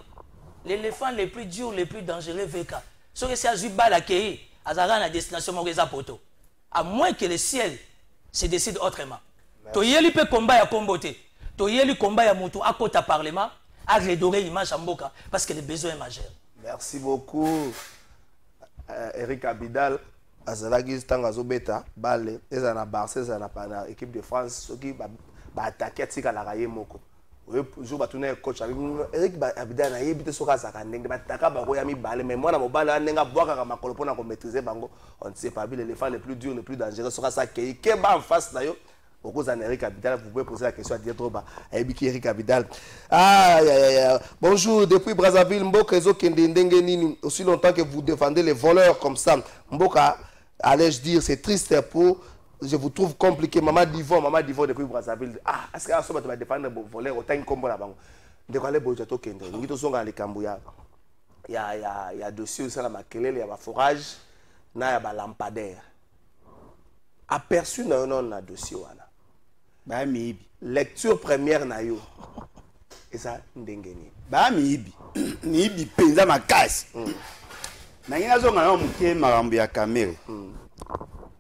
l'éléphant le plus dur, le plus dangereux, VK. Ce que c'est à Zuba la Kei, à Zara, la destination Moreza Poto. À moins que le ciel se décide autrement. Toyeli peut combat à Kombote, Toyeli combat à Moutou, à côté Parlement, à redorer l'image à Mboka, parce que le besoin est majeur. Merci beaucoup, Eric Abidal. Azalagi Tangazo Beta, Balé, Ezana Barça, Ezana Pana, équipe de France, ceux qui attaquent Tika la Raye Moko. Je vais tourner coach avec Eric Abidal, il y a sur Kazaka, il y a mis Balé, mais moi, je vais boire à ma colopone pour maîtriser Bango. On ne sait pas, l'éléphant le plus dur, le plus dangereux sera ça qui est en face d'ailleurs. Au cause d'Eric Abidal, vous pouvez poser la question à Diatroba. Eric Abidal. Bonjour, depuis Brazzaville, Mboka, aussi longtemps que vous défendez les voleurs comme ça. Mboka, allais-je dire, c'est triste pour. Je vous trouve compliqué. Maman Divon depuis Brazzaville. Est-ce que tu vas défendre les voleurs autant que combo là-bas? De quoi les bojato kende? Nous sommes dans les Cambouya. Il y a dossier aussi à Makelele, il y a forage, il y a lampadaire. Aperçu dans un dossier. Lecture première nayo. Et ça, ndengeni. Mibi penza makasi. Nangina zonga mukie marambo ya Kamere.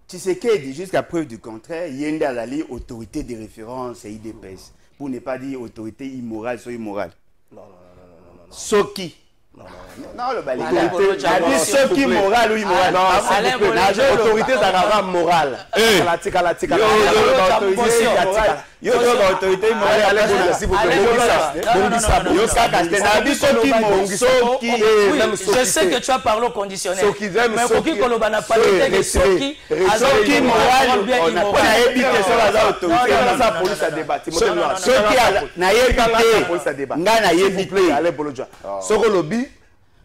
Tshisekedi jusqu'à preuve du contraire, yende alali autorité de référence et IDPS pour ne pas dire autorité immorale sur immorale. Non. Soki. Non. Non, le balai. Alain Bolo, tu as dit ceux qui moral ou immoral. Non, Alain Bolo, autorité ça morale. Yo autorité morale Alain Bolo s'il vous plaît. Je sais que tu as parlé au conditionnel. Mais pour qui Koloba n'a pas été ceux qui moral bien immoral.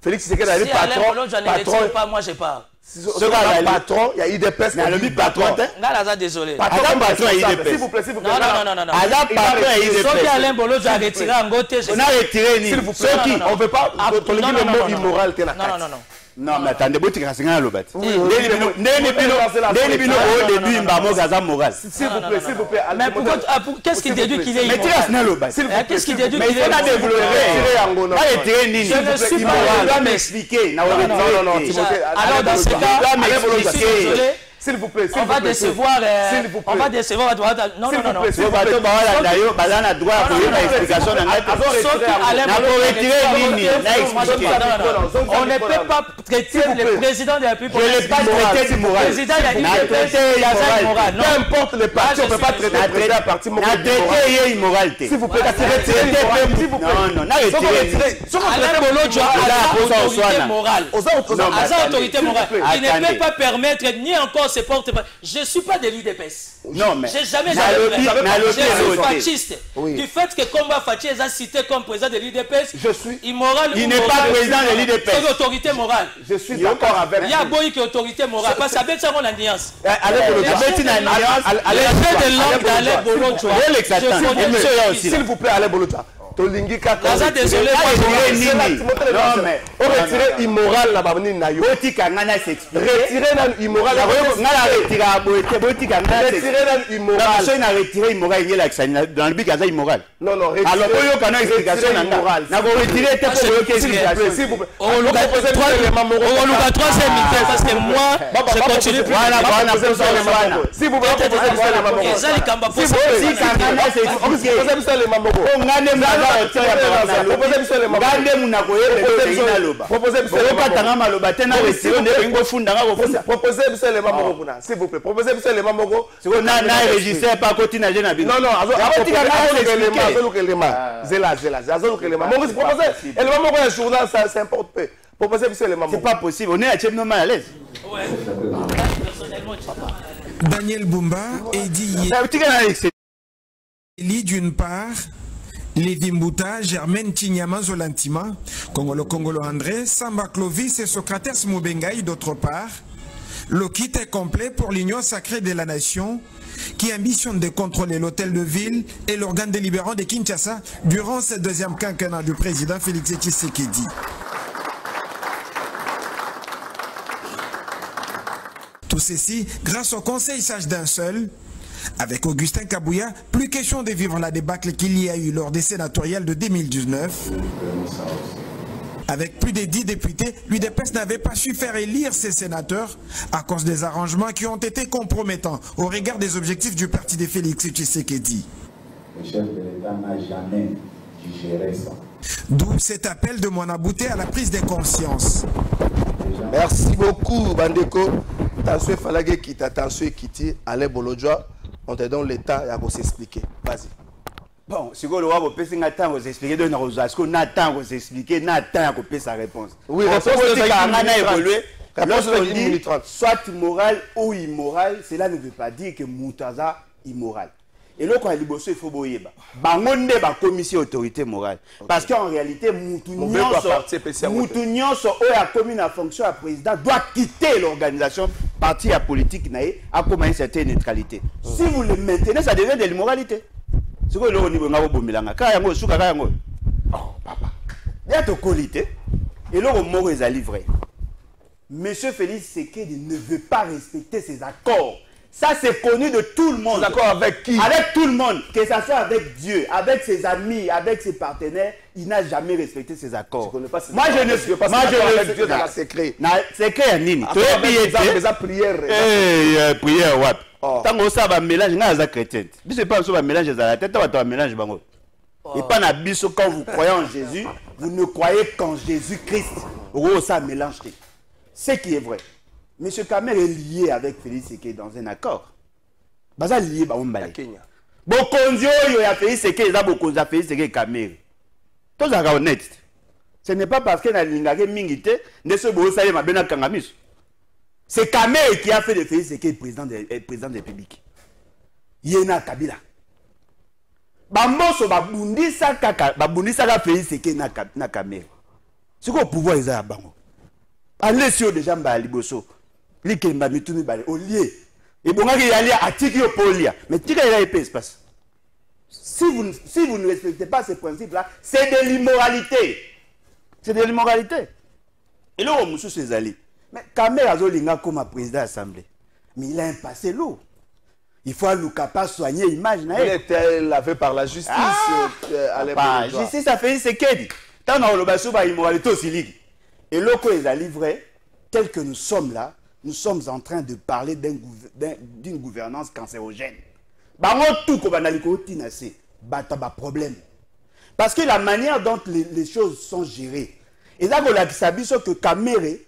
Félix Tshisekedi a dit patron. Pas moi je parle. Patron, il y a eu des personnes. Mais le patron. Désolé. Patron, s'il vous plaît, s'il vous plaît. Non. Sauf que Alain Bolo a retiré en côté. On a retiré. S'il vous plaît. On ne veut pas tolérer le mot immoral. Non, mais attendez, vous êtes renseigné à l'obet. Au début, Mbamoga moral. S'il vous plaît. Mais qu'est-ce qui déduit qu'il est immoral? Qu'est-ce qui déduit qu'il est immoral? Je ne suis pas m'expliquer. Non. Alors dans ce cas, je suis désolé. S'il vous plaît, on va décevoir. On va décevoir. Non. On ne peut pas traiter le président de la République. Je n'ai pas traité d'immoral. Le président a dit immoral. Peu importe les partis, on ne peut pas traiter le président de parti moral. Immoralité. S'il vous plaît, non, Alain Bolo a autorité morale. Il ne peut pas permettre ni encore se porte. Je ne suis pas de l'UDPS. Non, mais. J'ai jamais je suis fasciste. Du fait que Komba Fachi est cité comme président de l'UDPS, je suis immoral. Il n'est pas président de l'UDPS. C'est l'autorité morale. Je suis d'accord avec. Il y a Boy qui est autorité morale. Parce que ça va être une alliance. S'il vous plaît, Alain Bolocha. Tolingi Kaka. Désolé. On retire immoral la babni na yo. Botika ngana s'explique. Retirer nan immoral. Ngana retira boité botika ngana. Retirer nan immoral. Ça n'a retiré immoral il est dans le but kaza immoral. Non. Alors oyo kana explication immoral. Na go retirer te pour yo s'il vous plaît. On luka 3e minute parce que moi je continue. Voilà. Si vous voulez proposer les mamans. Ezali kamba pour ça. Si kana s'explique. Les mamans. S'il vous plaît, proposez les mamogos. C'est pas possible, on est à Tchèque normal à l'aise. Daniel Bumba est dit d'une part. Lévi Mbuta, Germaine Chinyama Zolantima, Congolo André, Samba Clovis et Socrates Moubengaï d'autre part. Le kit est complet pour l'Union sacrée de la nation qui ambitionne de contrôler l'hôtel de ville et l'organe délibérant de Kinshasa durant ce deuxième quinquennat du président Félix Tshisekedi. Tout ceci grâce au conseil sage d'un seul. Avec Augustin Kabouya, plus question de vivre la débâcle qu'il y a eu lors des sénatoriales de 2019. Avec plus de 10 députés, l'UDPS n'avait pas su faire élire ses sénateurs à cause des arrangements qui ont été compromettants au regard des objectifs du parti de Félix Tshisekedi. Le chef de l'État n'a jamais digéré ça. D'où cet appel de Mwanabouté à la prise de conscience. Merci beaucoup, Bandeko. Attention, Falagé qui t'attention quitter Alain Bolodjoa. On te donne le temps à s'expliquer. Vas-y. Bon, si vous avez temps vous expliquer, on attend vous expliquer, on attend vous sa réponse. Oui, réponse lorsqu'on dit soit moral ou immoral, cela ne veut pas dire que Moutaza immoral. Et là, quand il faut boyeba, bangonde ba commission autorité morale. Parce qu'en réalité, Moutounion a commis la fonction à président doit quitter l'organisation parti à politique a comme une certaine neutralité. Si vous le maintenez, ça devient de l'immoralité. C'est quoi le niveau de bomilanga? Kayango, souka kayango. Oh, papa. Il y a ton qualité. Et là, au mot est livré. Monsieur Félix Tshisekedi ne veut pas respecter ses accords. Ça, c'est connu de tout le monde. D'accord avec qui? Avec tout le monde. Que ça soit avec Dieu, avec ses amis, avec ses partenaires, il n'a jamais respecté ses accords. Moi, je ne suis pas avec Dieu dans la secret. Secret, Nini. Tu es prière. Prière, ouais. Tant que ça va mélanger, il y a chrétien. Je ne sais pas si ça va mélanger dans la tête, ça va mélanger. Et pas na biso quand vous croyez en Jésus, vous ne croyez qu'en Jésus-Christ. Oh, ça mélange. Ce qui est vrai. M. Kamer est lié avec Félix Sekedi dans un accord. Baza lié ba Ombale. Kenya. Bokonzi oyo ya Félix Sekedi za bokonzi ya Félix Sekedi Kamer. Tous à honnête. Ce n'est pas parce que na lingake mingite ne se bo sale mabena kangamiso. C'est Kamer qui a fait de Félix Sekedi président de la République. Yena Kabila. Bamboso babundisa ka Félix Sekedi na Kamer. C'est quoi le pouvoir ils a bango. Allez sur déjà mba liboso. Likemba mituni bale au lieu. Et bon il y a atiki au polia. Mais tika il a épais espace. Si vous ne respectez pas ces principes-là, c'est de l'immoralité. C'est de l'immoralité. Et là, monsieur Césali. Mais Kamer Azolinga comme président de l'Assemblée. Mais il a un passé lourd. Il faut nous capable soigner l'image. Il était lavé par la justice. À la justice a fait ce qu'elle dit. Tant qu'on a le immoralité aussi ligue. Et là, quand ils arrivent vrai, tel que nous sommes là, nous sommes en train de parler d'une gouvernance cancérogène. Tout problème. Parce que la manière dont les choses sont gérées, et là, on a dit que Kamer,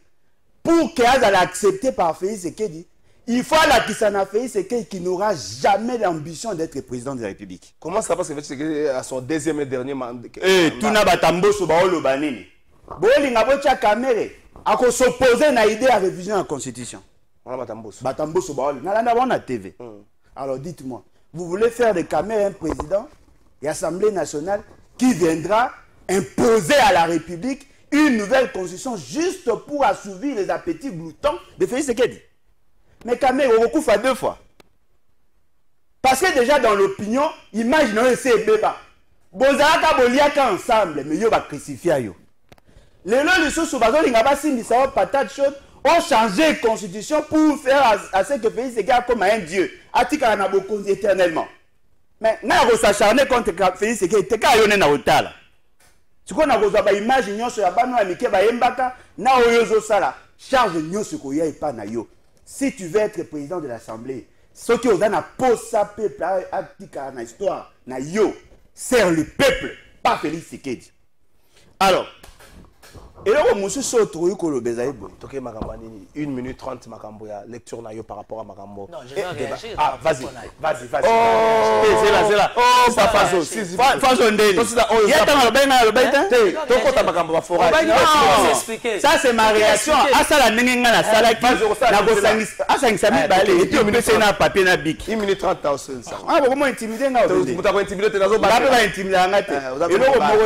pour qu'elle soit acceptée par Félix Sekedi, il faut la Félix Sekedi qui n'aura jamais l'ambition d'être président de la République. Comment ça passe Félix Sekedi à son deuxième et dernier mandat? Tout n'a pas tamboso baolo banini. Bolinga bocha Kamer a s'opposer à l'idée à révision de la Constitution. Batamboso baolo. Na TV. Alors dites-moi. Vous voulez faire de Kamer un président et l'Assemblée nationale qui viendra imposer à la République une nouvelle constitution juste pour assouvir les appétits gloutons de Félix Sekedi. Mais Kamer, on recouvre à 2 fois. Parce que déjà dans l'opinion, imaginons ces bébés. Bozaka boliaka ensemble, mais yo va crucifier yo. Les lois de sous bazo lingaba simbi sa patate chaude. On changé la constitution pour faire à ce que Félix Sekedi comme un dieu. Atika na bokonzi éternellement. Mais na ko s'acharner contre Félix Sekedi te ka yone na otala. Siko na kozwa ba image nyonso ya bano ya mike ba yembaka na oyozo sala charge nyonso ko ya epa na yo. Si tu veux être président de l'Assemblée, ce qui oza na posa peuple atika na histoire na yo, sert le peuple, pas Félix Sekedi. Alors, et là, monsieur Soto, il y a 1 minute 30 makambo ya lecture na yo par rapport à makambo. Non, je vais réagir. Ah, vas-y. Oh, c'est là. Oh, pas Faso. Faso Ndeli. Il y a tant de bien. Ça, c'est ma réaction. Ah, ça, la nenga na salaki. Ah, ça, ça me balé. Et puis, on peut faire un papier na bic. 1 minute 30 ans. Ah, comment intimider na vous t'avez intimidé, tu n'as pas intimidé. Et là, on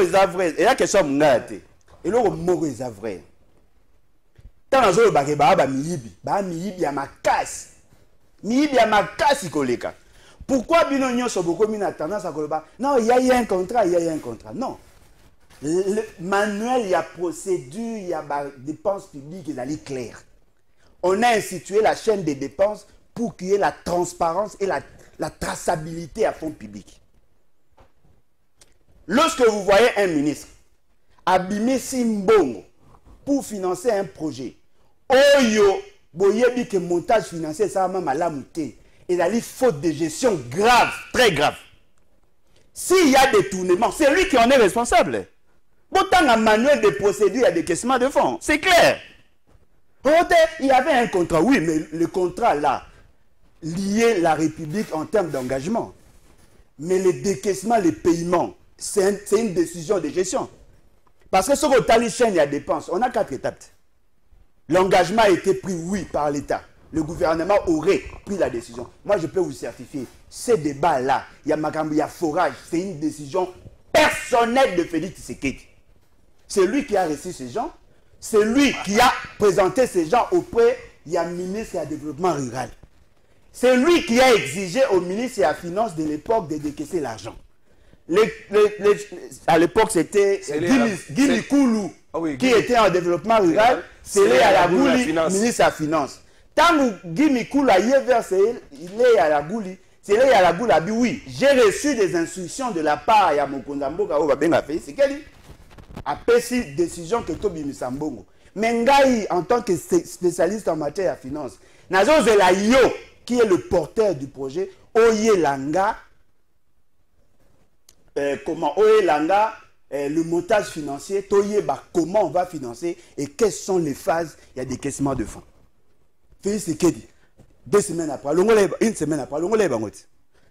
est vrai. Et là, question ngate. Et là, on est vrai. Tant que vous avez miyibi ya makasi. Miyibi ya makasi koleka. Pourquoi bino nyonso beaucoup mina tendance à koloba? Non, il y a un contrat, il y a un contrat. Non. Le manuel, il y a procédure, il y a dépenses publiques, il est clair. On a institué la chaîne des dépenses pour qu'il y ait la transparence et la traçabilité à fonds public. Lorsque vous voyez un ministre abîmer Simbongo pour financer un projet, Oyo, boyebi que montage financier, ça va malamuté. Il a une faute de gestion grave, très grave. S'il y a des tournements, c'est lui qui en est responsable. Pourtant, un manuel de procédure, il y a des caissements de fonds. C'est clair. Il y avait un contrat, oui, mais le contrat là, lié la République en termes d'engagement. Mais les décaissements, les paiements, c'est une décision de gestion. Parce que sur le chaîne, il y a dépenses. On a 4 étapes. L'engagement a été pris, oui, par l'État. Le gouvernement aurait pris la décision. Moi, je peux vous certifier, ces débats-là, il y a forage, c'est une décision personnelle de Félix Sekedi. C'est lui qui a reçu ces gens, c'est lui qui a présenté ces gens auprès du ministre et du Développement rural. C'est lui qui a exigé au ministre et à la Finance de l'époque de décaisser l'argent. À l'époque, c'était Guy Mikulu qui était en développement rural, c'est Lé Alagouli, ministre de la Finance. Tant que Guy Mikulu a versé, il est à la Gouli, c'est Lé Alagouli a dit oui, j'ai reçu des instructions de la part de Mokonzambo Kaoba Benga Félix Sekedi a pris décision que Tobi Misambongo. Mais Ngai, en tant que spécialiste en matière de finance, Nazo Zelayo, qui est le porteur du projet, Oye Langa, le montage financier, comment on va financer et quelles sont les phases, il y a des caissements de fonds. Félix Sekedi, 2 semaines après, une semaine après,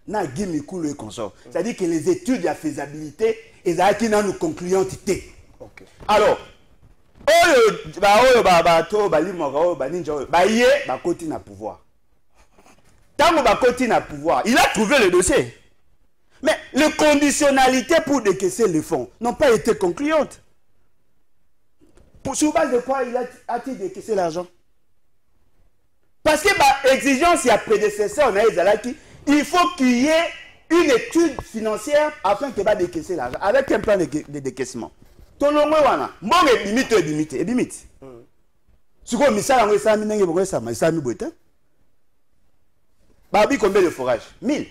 na Gimi Koulou et consort. C'est-à-dire que les études de la faisabilité, ils ont nous concluantes. Alors, il a trouvé le dossier. Mais les conditionnalités pour décaisser les fonds n'ont pas été concluantes. Sur base de quoi a-t-il décaissé l'argent? Parce que l'exigence, il y a prédécesseur, il faut qu'il y ait une étude financière afin qu'il va décaisser l'argent, avec un plan de décaissement. Tout le monde, bon, limite. Si vous avez combien de forages? 1000.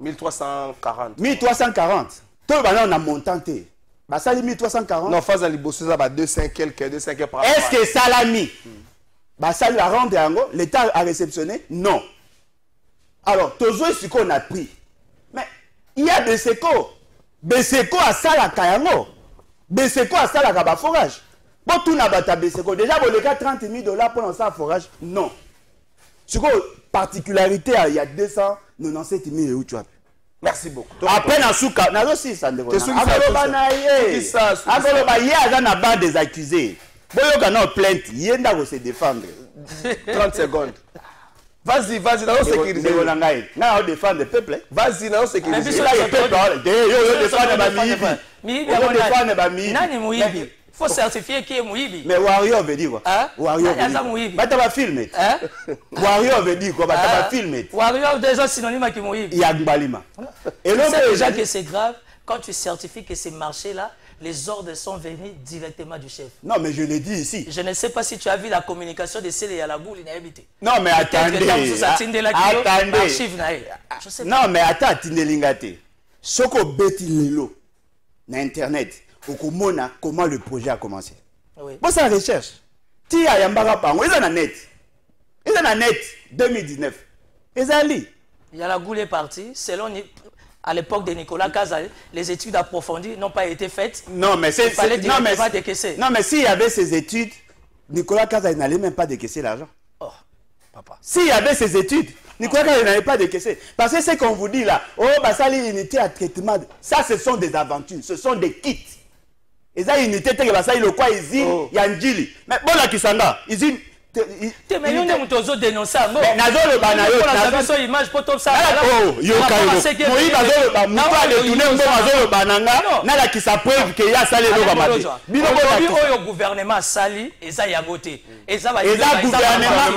1340. 1340. Tout le monde a montanté. Ça 1340. Non, phase à l'Ibosso, ça va 200 quelques par rapport. Est-ce que ça l'a mis? Ça lui a rendu l'État a réceptionné? Non. Alors, toujours ce qu'on a pris. Mais il y a des séco. Des séco à ça la Kayango. Des séco à ça la forage. Pour tout n'a pas des séco. Déjà, pour le cas 30 000 $ pour lancer un forage, non. Ce qu'on particularité, il y a 297 000 € tu as. Merci beaucoup. Après, dans ce cas, dans aussi, ça ne pas des accusés. Bon, il y a plainte. Il y a se défendre. 30 secondes. Vas-y, dans la sécurité. On défend le peuple. Vas-y, dans la sécurité. Il faut certifier qui est Mouibi. Mais Wario veut dire quoi? Wario veut dire quoi? Filmer. Wario veut dire quoi? Filmer. Wario déjà synonyme avec Mouibi. Il y a Gbalima. Et l'autre, c'est déjà que c'est grave quand tu certifies que ces marchés-là, les ordres sont venus directement du chef. Non, mais je l'ai dit ici. Je ne sais pas si tu as vu la communication de Célé Yalaboul, il n'a habité. Non, mais attendez. Non, mais attends, Tindelingate. Soko Beti Lilo, na Internet, Okomona, comment le projet a commencé. Oui. Bon, c'est la recherche. Tia Yambara Pango, ils ont un net. Ils ont un net 2019. Ils ont lu. Yalaboul est parti, selon. À l'époque de Nicolas Kaza, les études approfondies n'ont pas été faites. Non, mais c'est pas décaisser. Non, mais s'il y avait ces études, Nicolas Kaza n'allait même pas décaisser l'argent. Oh, papa. S'il y avait ces études, Nicolas Kaza n'allait pas décaisser. Parce que ce qu'on vous dit là, ça les unités à traitement, ça ce sont des aventures, ce sont des kits. Et ça, unité, le quoi, ils disent, il y a un djili. Mais bon, là, qui s'en va, ils disent. Mais nous avons tous dénoncé. Nous avons image pour tout ça. Le gouvernement Sali et ça y a voté. Et ça gouvernement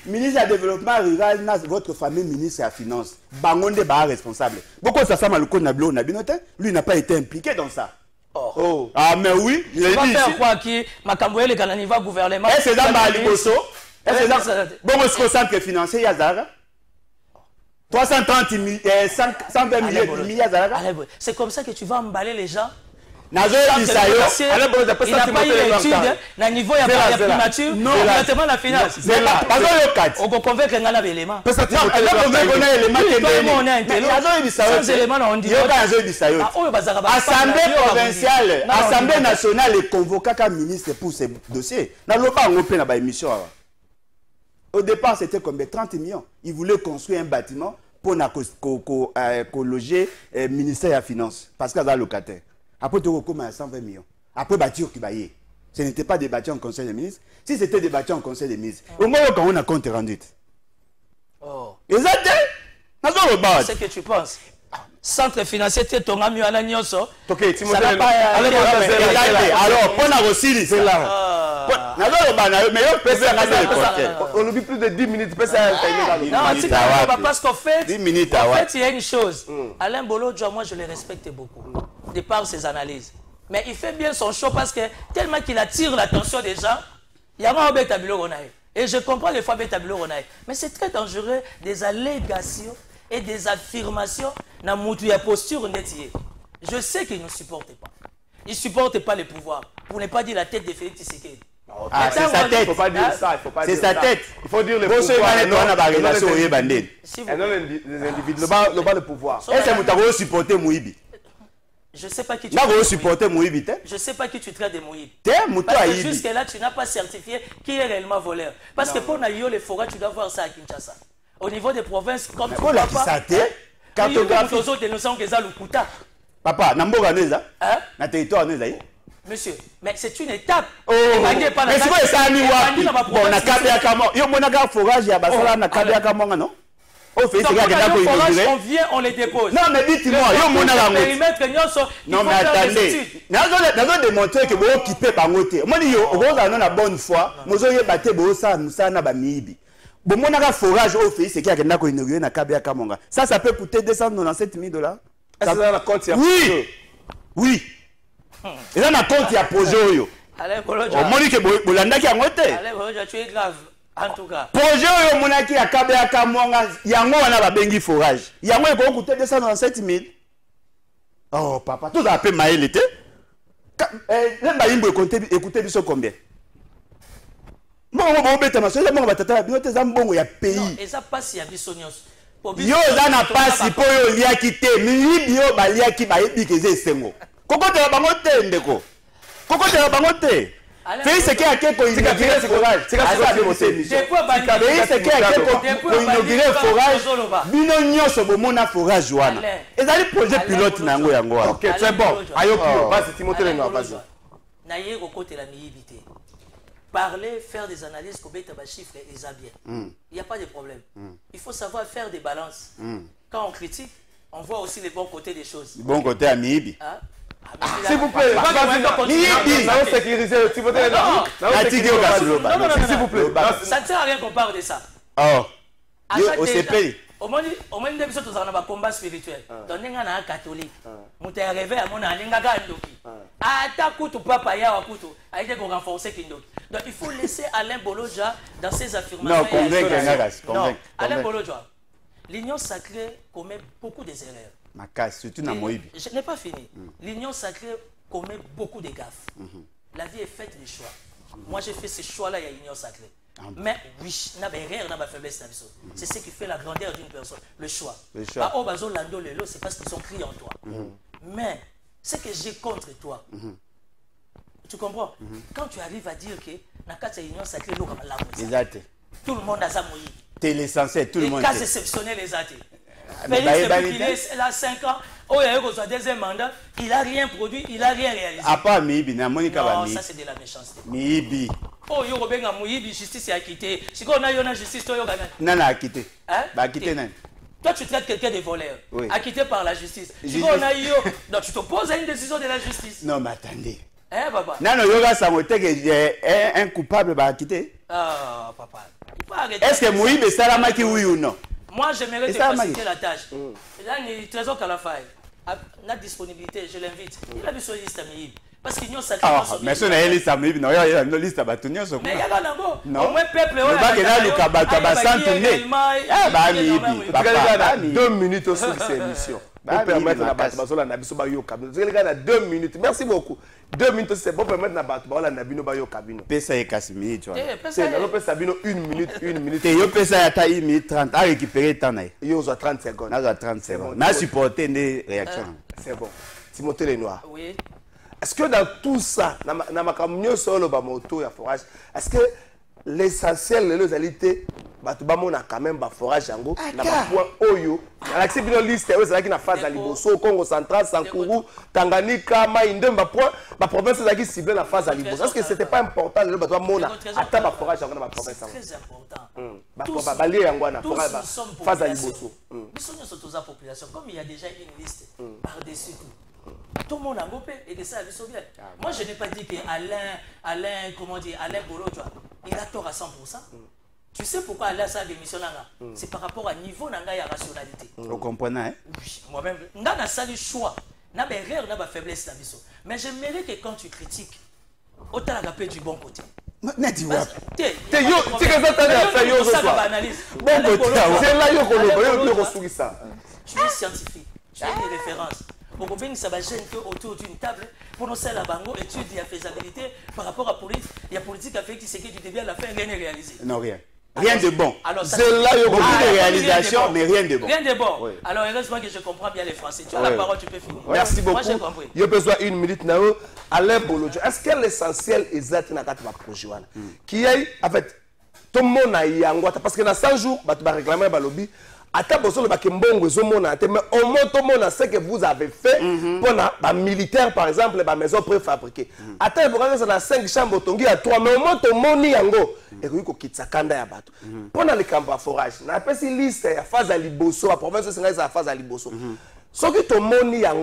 ministre du développement rural, votre famille ministre de la finance. Bangonde est responsable. Beaucoup ça lui n'a pas été impliqué dans ça. Oh. Ah mais oui, il va faire quoi qui Makamboye le Kananiva gouvernement. Est-ce que c'est dans Aliboso? Est-ce que c'est bon au centre financier Yazara? 330 120 milliards Yazara. C'est comme ça que tu vas emballer les gens. Il n'a pas eu l'étude, le niveau de la primature, directement la finance. On peut convaincre un élément. Sans élément, on dit. Assemblée provinciale, Assemblée nationale est convoquée comme ministre pour ces dossiers. Au départ, c'était comme 30 millions. Ils voulaient construire un bâtiment pour loger le ministère de la Finance. Parce qu'il y a un locataire. Après, tu recommence à 120 millions. Après, bâtir qui baillait. Ce n'était pas des bâtiments en conseil des ministres. Si c'était des bâtiments en conseil des ministres, au moins, quand on a compte rendu. Oh. Exactement. C'est ce que tu penses. Centre financier, tu es ton ami à la Nyonso. Ok, tu m'as dit. Alors, on a aussi, c'est là. On oublie plus de 10 minutes. Non, parce qu'en fait, il y a une chose. Alain Bolo, moi, je le respecte beaucoup. De par ses analyses. Mais il fait bien son show parce que tellement qu'il attire l'attention des gens, il y a un Bétabilo Ronaï. Et je comprends les fois Bétabilo Ronaï. Mais c'est très dangereux des allégations et des affirmations dans la posture netier. Je sais qu'ils ne supportent pas. Ils ne supportent pas le pouvoir. Pour ne pas dire la tête de Félix Tshisekedi. Ah, c'est sa tête. Il faut pas dire ça, il faut pas dire ça. C'est sa tête. Il faut dire le pouvoir. Et non les individus, le bas le pouvoir. Est-ce que vous avez supporté Mouibi? Je sais pas qui tu traites. Supporter Mouibi. Je sais pas qui tu traites de Mouibi. Parce que jusque-là, tu n'as pas certifié qui est réellement voleur. Parce que pour Naïo, les forêts, tu dois voir ça à Kinshasa. Au niveau des provinces, comme tu vois pas. Papa, Namboga Neza? Na territoire Neza? Monsieur, mais c'est une étape. Oh, mais c'est quoi ça, Niwa? Bon, na Kabia Kamon. Yo, mon aga forage, ya basala na Kabia Kamon, non? On vient, on les dépose. Non, mais dites-moi, non, mais attendez. Nous avons démontré que vous occupez par côté. Moi, vous avez la bonne foi. Vous avez battu ça, nous sommes Bamibi. Bon, mon forage au fait, c'est qu'il y a une inauguré na Kabia Kamonga. Ça peut coûter $297 000. Est-ce que c'est un compte? Oui. Oui. Et là, on a compte, il y a projet. On m'a dit que vous l'avez dit à côté. Tu es grave. En tout cas, projet yo monaki ya Kabea Kamonga yango wana ba bengi forage yango eko coûter 297 000. Oh papa tout ça peut maïl était le baimbo écouter biso combien bon beta maso ça bon batata binote za mbongo ya pays et ça passe ya biso nyos yo za na passe po yo lia kité mi bio ba lia ki ba yebi ke esengo kokotela bango te ndeko kokotela bango te. Fais ce qu'il y a quelqu'un qui inaugure ce forage. C'est forage. Bino nyonso bomona forage wana. Ezali projet pilote nango yango. OK, très bon. Ayopio, vas-y Timothée Lenoir, vas-y. Naye kokote la miibité. Parler, faire des analyses, kobeta ba chiffres et ça bien. Il n'y a pas de problème. Il faut savoir faire des balances. Quand on critique, on voit aussi les bons côtés des choses. Les bons côtés à Miibi. S'il vous plaît, s'il vous plaît. Ça ne sert à rien qu'on parle de ça. Oh, au CP. Au moins, nous avons un combat spirituel. Donc, nous sommes catholique. Nous avons rêvé à mon Ndoki. Atakutu papa ya wakutu. A été renforcé Kindoki. Donc, il faut laisser Alain Bolodja dans ses affirmations. Non, convaincre. Alain Bolodja, l'union sacrée commet beaucoup d'erreurs. Ma casse, surtout dans Moïbi. Je n'ai pas fini. L'union sacrée commet beaucoup de gaffes. La vie est faite de choix. Moi, j'ai fait ce choix-là, il y a l'union sacrée. Mais oui, n'a pas erreur, n'a pas faiblesse. C'est ce qui fait la grandeur d'une personne, le choix. C'est parce qu'ils ont crié en toi. Mais ce que j'ai contre toi, tu comprends? Quand tu arrives à dire que dans l'union sacrée, tout le monde a ça mouillé. T'es l'essentiel, tout le monde. Les cas exceptionnels, les athées. Félix, depuis qu'il a 5 ans, il a eu son deuxième mandat, il n'a rien produit, il n'a rien réalisé. À part Miibi, non, ça c'est de la méchanceté. Miibi. Oh, il y a Miibi, justice est acquittée. Si on a une justice, tu as gagné. Non, non, acquitté. Acquitté, non. Toi, tu traites quelqu'un de voleur, acquitté par la justice. Si on a eu, donc tu t'opposes à une décision de la justice. Non, mais attendez. Hein, papa? Non, non, yoga samote que un coupable va acquitter. Ah, papa. Est-ce que Miibi Salamaki oui ou non? Moi, j'aimerais te faciliter la tâche. Là, il est trésor Kalafaï. La disponibilité, je l'invite. Il a vu sur la liste à Miibi. Parce qu'il y a sacré. Mais si on a une liste à Miibi, il y a une liste à Batunio. Mais il y a un nango. Non. Au moins, peuple, on va gagner le Kabasantuné. Ah, bah, Miibi. 2 minutes aussi sur cette émission. Pour permettre à Bazola Nabiso Bayo Kabino. Les gars, 2 minutes. Merci beaucoup. 2 minutes, c'est pour permettre à Bazola Nabino Bayo Kabino. Pesa et Casimir, tu vois. C'est la Pesa Bino 1 minute, 1 minute. Et yo Pesa à 1 minute 30 à récupérer temps. Yo, 30 secondes. Là, 30 secondes. Mais supporter des réactions. C'est bon. Timothée Lenoir. Oui. Est-ce que dans tout ça, dans ma camion solo, moto, il y a forage, est-ce que l'essentiel, les alités, on a quand même un forage yango, na point oyo, l'accès bien liste, c'est là qui na phase à Liboso, Congo central, Sankourou, Tanganyika, Maïndem, ma province c'est là qui cible la phase à Liboso. Est-ce que c'était pas important le bateau mona attends ma forage yango na ma province? C'est très important. Ba balé yango na forage phase à Liboso. Nous sommes tous la population comme il y a déjà une liste par-dessus tout. Tout le monde a gopé et que ça a vu sauver. Moi, je n'ai pas dit que Alain Bolo, il a tort à 100%. Tu sais pourquoi Alain a démission là? C'est par rapport à niveau de la rationalité. Vous comprenez, hein? Oui, moi-même, on a le choix. On a des erreurs, on a des faiblesses. Mais j'aimerais que quand tu critiques, autant la paix du bon côté. Mais dis-moi. Tu es que tu es scientifique, tu es une référence. Au bien, ça va gêner autour d'une table pour nous faire la bango étude de la faisabilité par rapport à politique. Il y a politique à faire qui c'est que tu deviens à la fin rien n'est réalisé. Non, rien. Rien de bon. C'est là, il y a beaucoup de réalisations, mais rien de bon. Rien de bon. Oui. Alors, heureusement que je comprends bien les Français. Tu as la parole, tu peux finir. Merci beaucoup. Moi, j'ai compris. Il y a besoin d'une minute. Alain Bolodjo, est-ce que l'essentiel est dans le projet qui est, en fait, tout le monde a eu un parce que dans 100 jours, tu vas réclamer le lobby. Attends, mais au moins tout le monde sait que vous avez fait pour les militaires, par exemple, les maisons préfabriquées. Attends, vous avez 5 chambres, il y a 3, mais au moins tout le monde y a et vous quittez Kanda ya bato. Pendant les camps à forage, on appelle cette liste à phase à Liboso, la province de Sénégal à phase à Liboso. Ce que tout le monde y a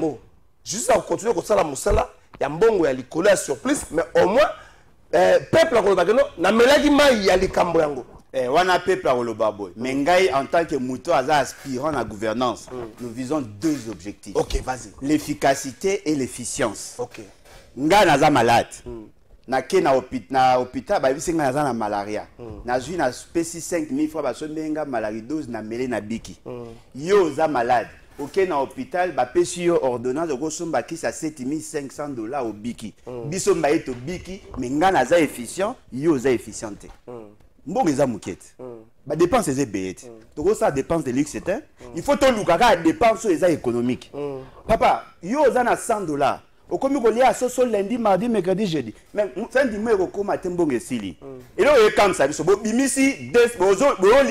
juste à continuer comme ça la moussala, il y a un bon il y a l'école sur plus, mais au moins peuple à Kolobageno, na meladi ma il y a les camps yango. Wana peuple à Kolobabo. Mais ngai en tant que mouton aspirant à la gouvernance, nous visons 2 objectifs. OK, vas-y. L'efficacité et l'efficience. OK. Ngai naza malade. Nake na hôpital ba bisinga naza na malaria. Nazui na spécie 5000 fois ba sondenga malaria dose na mele na biki. Yo za malade. OK na hôpital ba pesi yo ordonnance ko somba ki sa $7500 au biki. Biso mba eto biki mais nga naza efficient, yo za efficienté. Mbongo eza mukete. Ba dépenses eza bête. Donc ça dépense de luxe c'est il faut to lukaka dépense eza économique. Papa, yo za na $100. Au comme il y a ce lundi, mardi, mercredi, jeudi. Mais fin du mois, il y a un bon esili. Et là, il y a comme ça. Il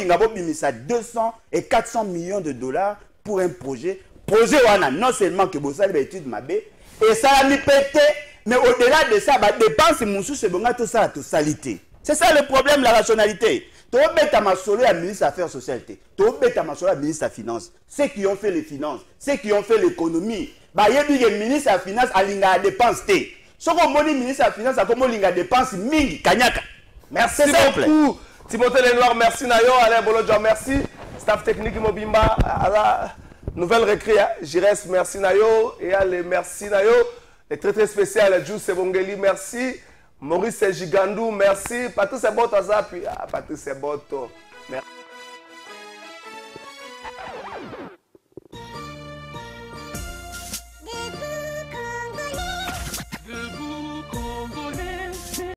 y a 200 et 400 millions de dollars pour un projet. Projet, non seulement que vous avez étude mabé, et ça a mis pété, mais au-delà de ça, dépense moussou, c'est bon, tout ça, tout salité. C'est ça le problème, la rationalité. Tu as ma solo à ministre des Affaires sociales. Tu as ma solo à ministre des Finances. Ceux qui ont fait les finances, ceux qui ont fait l'économie. Il y a des ministres des Finances à l'inga dépense. Ce qu'on dit ministre des Finances, c'est comme l'inga dépense mingi kanyaka. Merci beaucoup. Timothée Lenoir, merci Nayo. Alain Bolodjo, merci. Staff technique Mobimba, à la nouvelle récré. Jires, merci Nayo. Et allez, merci Nayo. Et très spécial, Juice Bongeli, merci. Maurice Gigandou, merci. Patrice Boto, puis Patrice Boto. Merci.